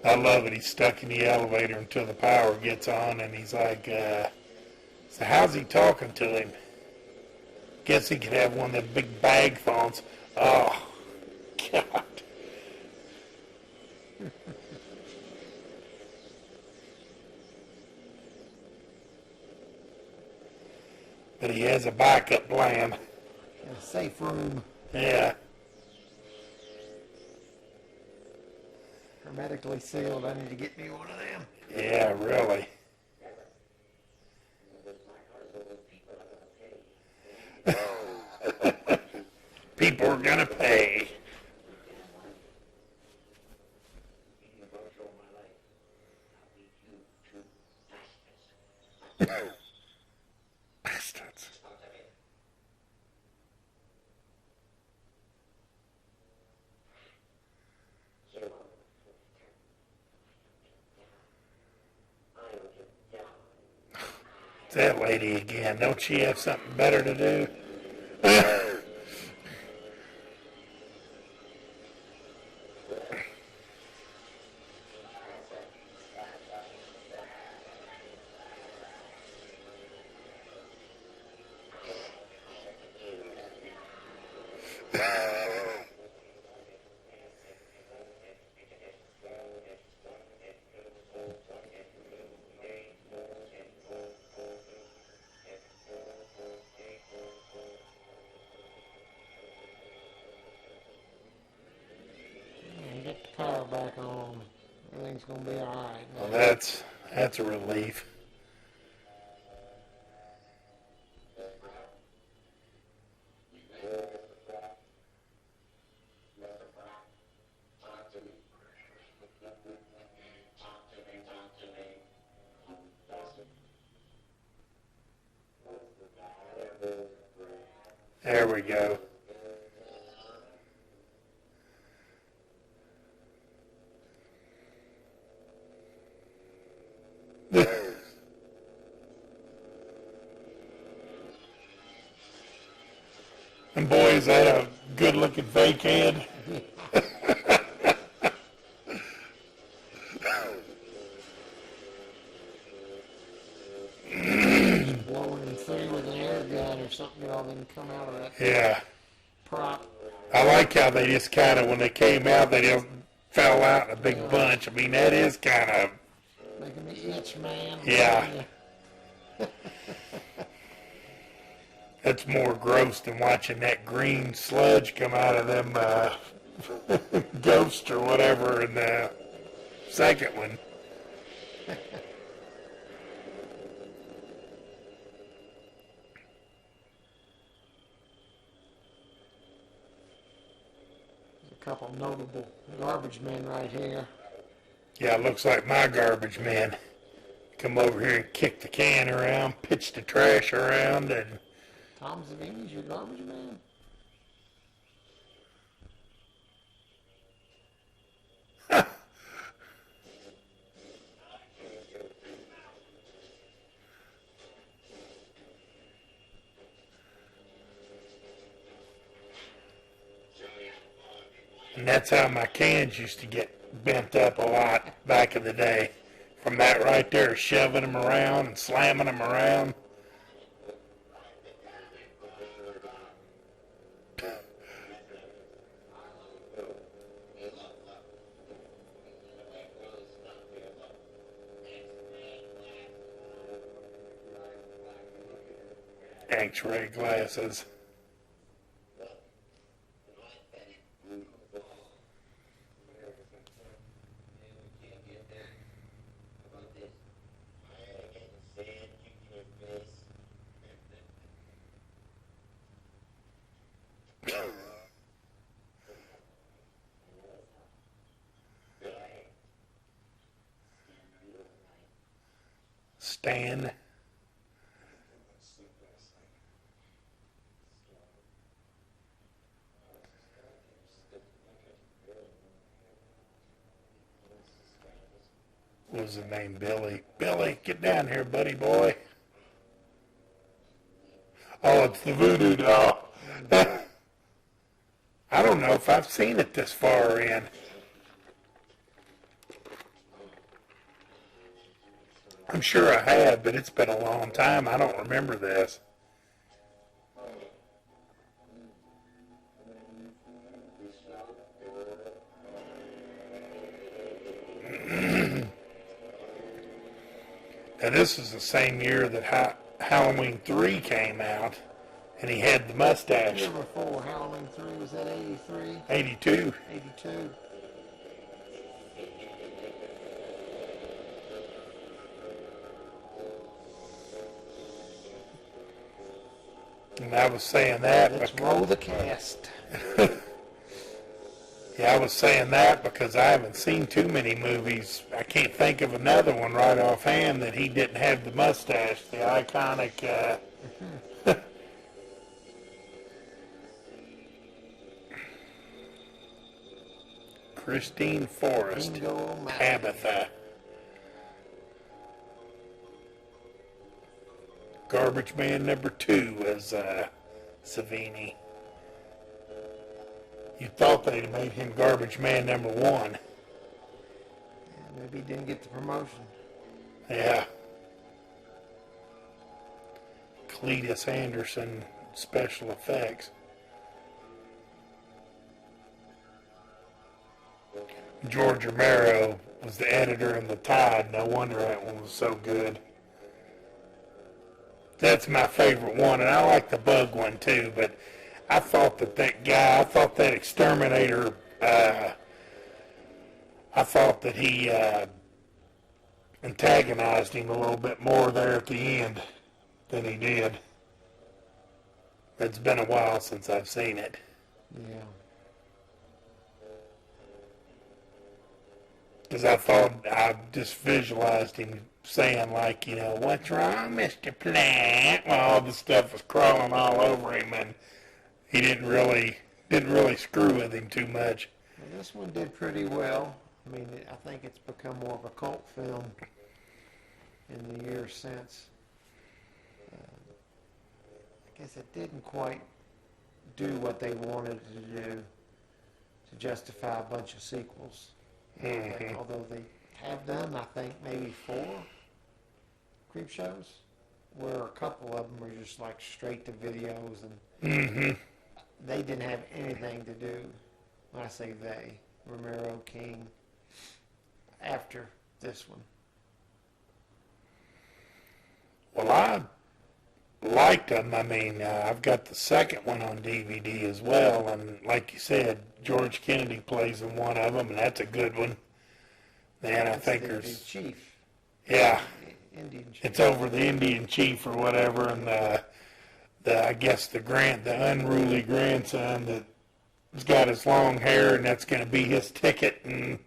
I love it. He's stuck in the elevator until the power gets on, and he's like, so how's he talking to him? Guess he could have one of them big bag phones. Oh, God. But he has a backup plan. In a safe room, Yeah. hermetically sealed. I need to get me one of them. Yeah, really. People are gonna pay. Bastards. It's that lady again. Don't she have something better to do? And get the power back on. Everything's going to be all right. Well, that's a relief. There we go. And boy, is that a good-looking fake head. something, you know, then come out of that Yeah. prop. I like how they just kind of, when they came out, they just fell out in a big bunch. I mean, that is kind of, Making me itch, man. I'm Yeah. telling you. that's more gross than watching that green sludge come out of them ghosts or whatever in the second one. A couple notable garbage men right here. Yeah, it looks like my garbage man. Come over here and kick the can around, pitch the trash around, and Tom Savini's your garbage man? and that's how my cans used to get bent up a lot back in the day. From that right there, shoving them around and slamming them around. X-ray glasses. Stan. What was his name? Billy. Billy, get down here, buddy boy. Oh, it's the voodoo doll. I don't know if I've seen it this far in. I'm sure I have, but it's been a long time. I don't remember this. Now, this is the same year that Halloween 3 came out, and he had the mustache. Year before Halloween 3, was that 83? 82. 82. And I was saying that Let's because, roll the cast. yeah, I was saying that because I haven't seen too many movies. I can't think of another one right offhand that he didn't have the mustache, the iconic. Christine Forrest, Bingo, Mac. Tabitha. Garbage Man number 2 was Savini. You thought they'd made him Garbage Man number 1. Yeah, maybe he didn't get the promotion. Yeah. Cletus Anderson, special effects. George Romero was the editor in The Tide. No wonder that one was so good. That's my favorite one, and I like the bug one too, but I thought that exterminator, I thought that he antagonized him a little bit more there at the end than he did. It's been a while since I've seen it. Yeah. Because I just visualized him saying, like, you know, what's wrong, Mr. Plant? Well, all the stuff was crawling all over him, and he didn't really screw with him too much. Well, this one did pretty well. I mean, I think it's become more of a cult film in the years since. I guess it didn't quite do what they wanted to do to justify a bunch of sequels. Although they have done, I think, maybe 4 Creepshows where a couple of them were just like straight to videos, and Mm-hmm. they didn't have anything to do, when I say they, Romero, King, after this one. Well, I liked them. I mean, I've got the second one on DVD as well, and like you said, George Kennedy plays in one of them, and that's a good one. And I That's think the there's, chief, yeah, Indian chief. it's over the Indian chief or whatever, and I guess the unruly grandson that's got his long hair, and that's going to be his ticket and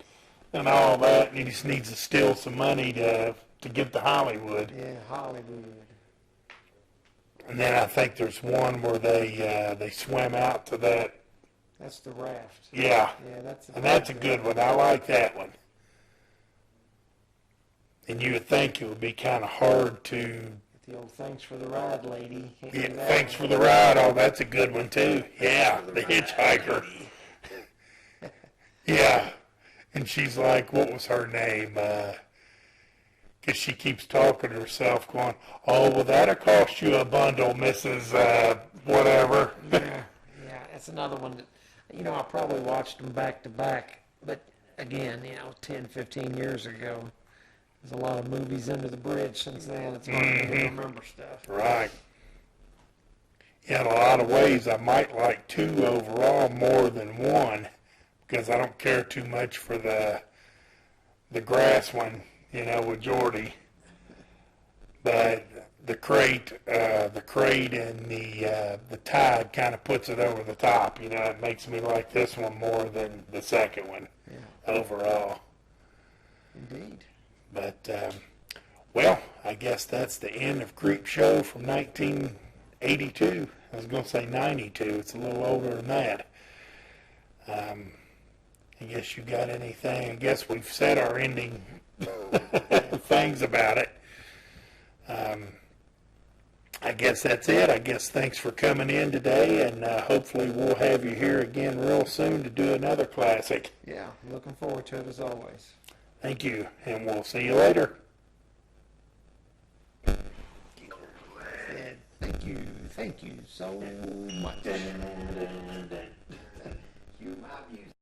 all that, and he just needs to steal some money to get to Hollywood. Yeah, Hollywood. And then I think there's one where they swim out to that. That's the raft. Yeah, Yeah, that's and that's a good one. I like that one. And you would think it would be kind of hard to. The old thanks for the ride, lady. Can't Yeah, do that thanks one. for the ride. Oh, that's a good one too. Yeah, the hitchhiker. Yeah, and she's like, what was her name? Because she keeps talking to herself, going, "Oh, well, that'll cost you a bundle, Mrs. Whatever." Yeah, that's another one that, I probably watched them back to back, but again, 10, 15 years ago. There's a lot of movies under the bridge since then. It's hard to remember stuff. Right. Yeah, in a lot of ways, I might like two overall more than one, because I don't care too much for the grass one, with Jordy. But the crate and the tide kind of puts it over the top. It makes me like this one more than the second one overall. Indeed. But, well, I guess that's the end of Creepshow from 1982. I was going to say 92. It's a little older than that. I guess you got anything? I guess we've said our ending things about it. I guess that's it. I guess thanks for coming in today, and hopefully we'll have you here again real soon to do another classic. Yeah, looking forward to it as always. Thank you, and we'll see you later. Thank you so much. You my music.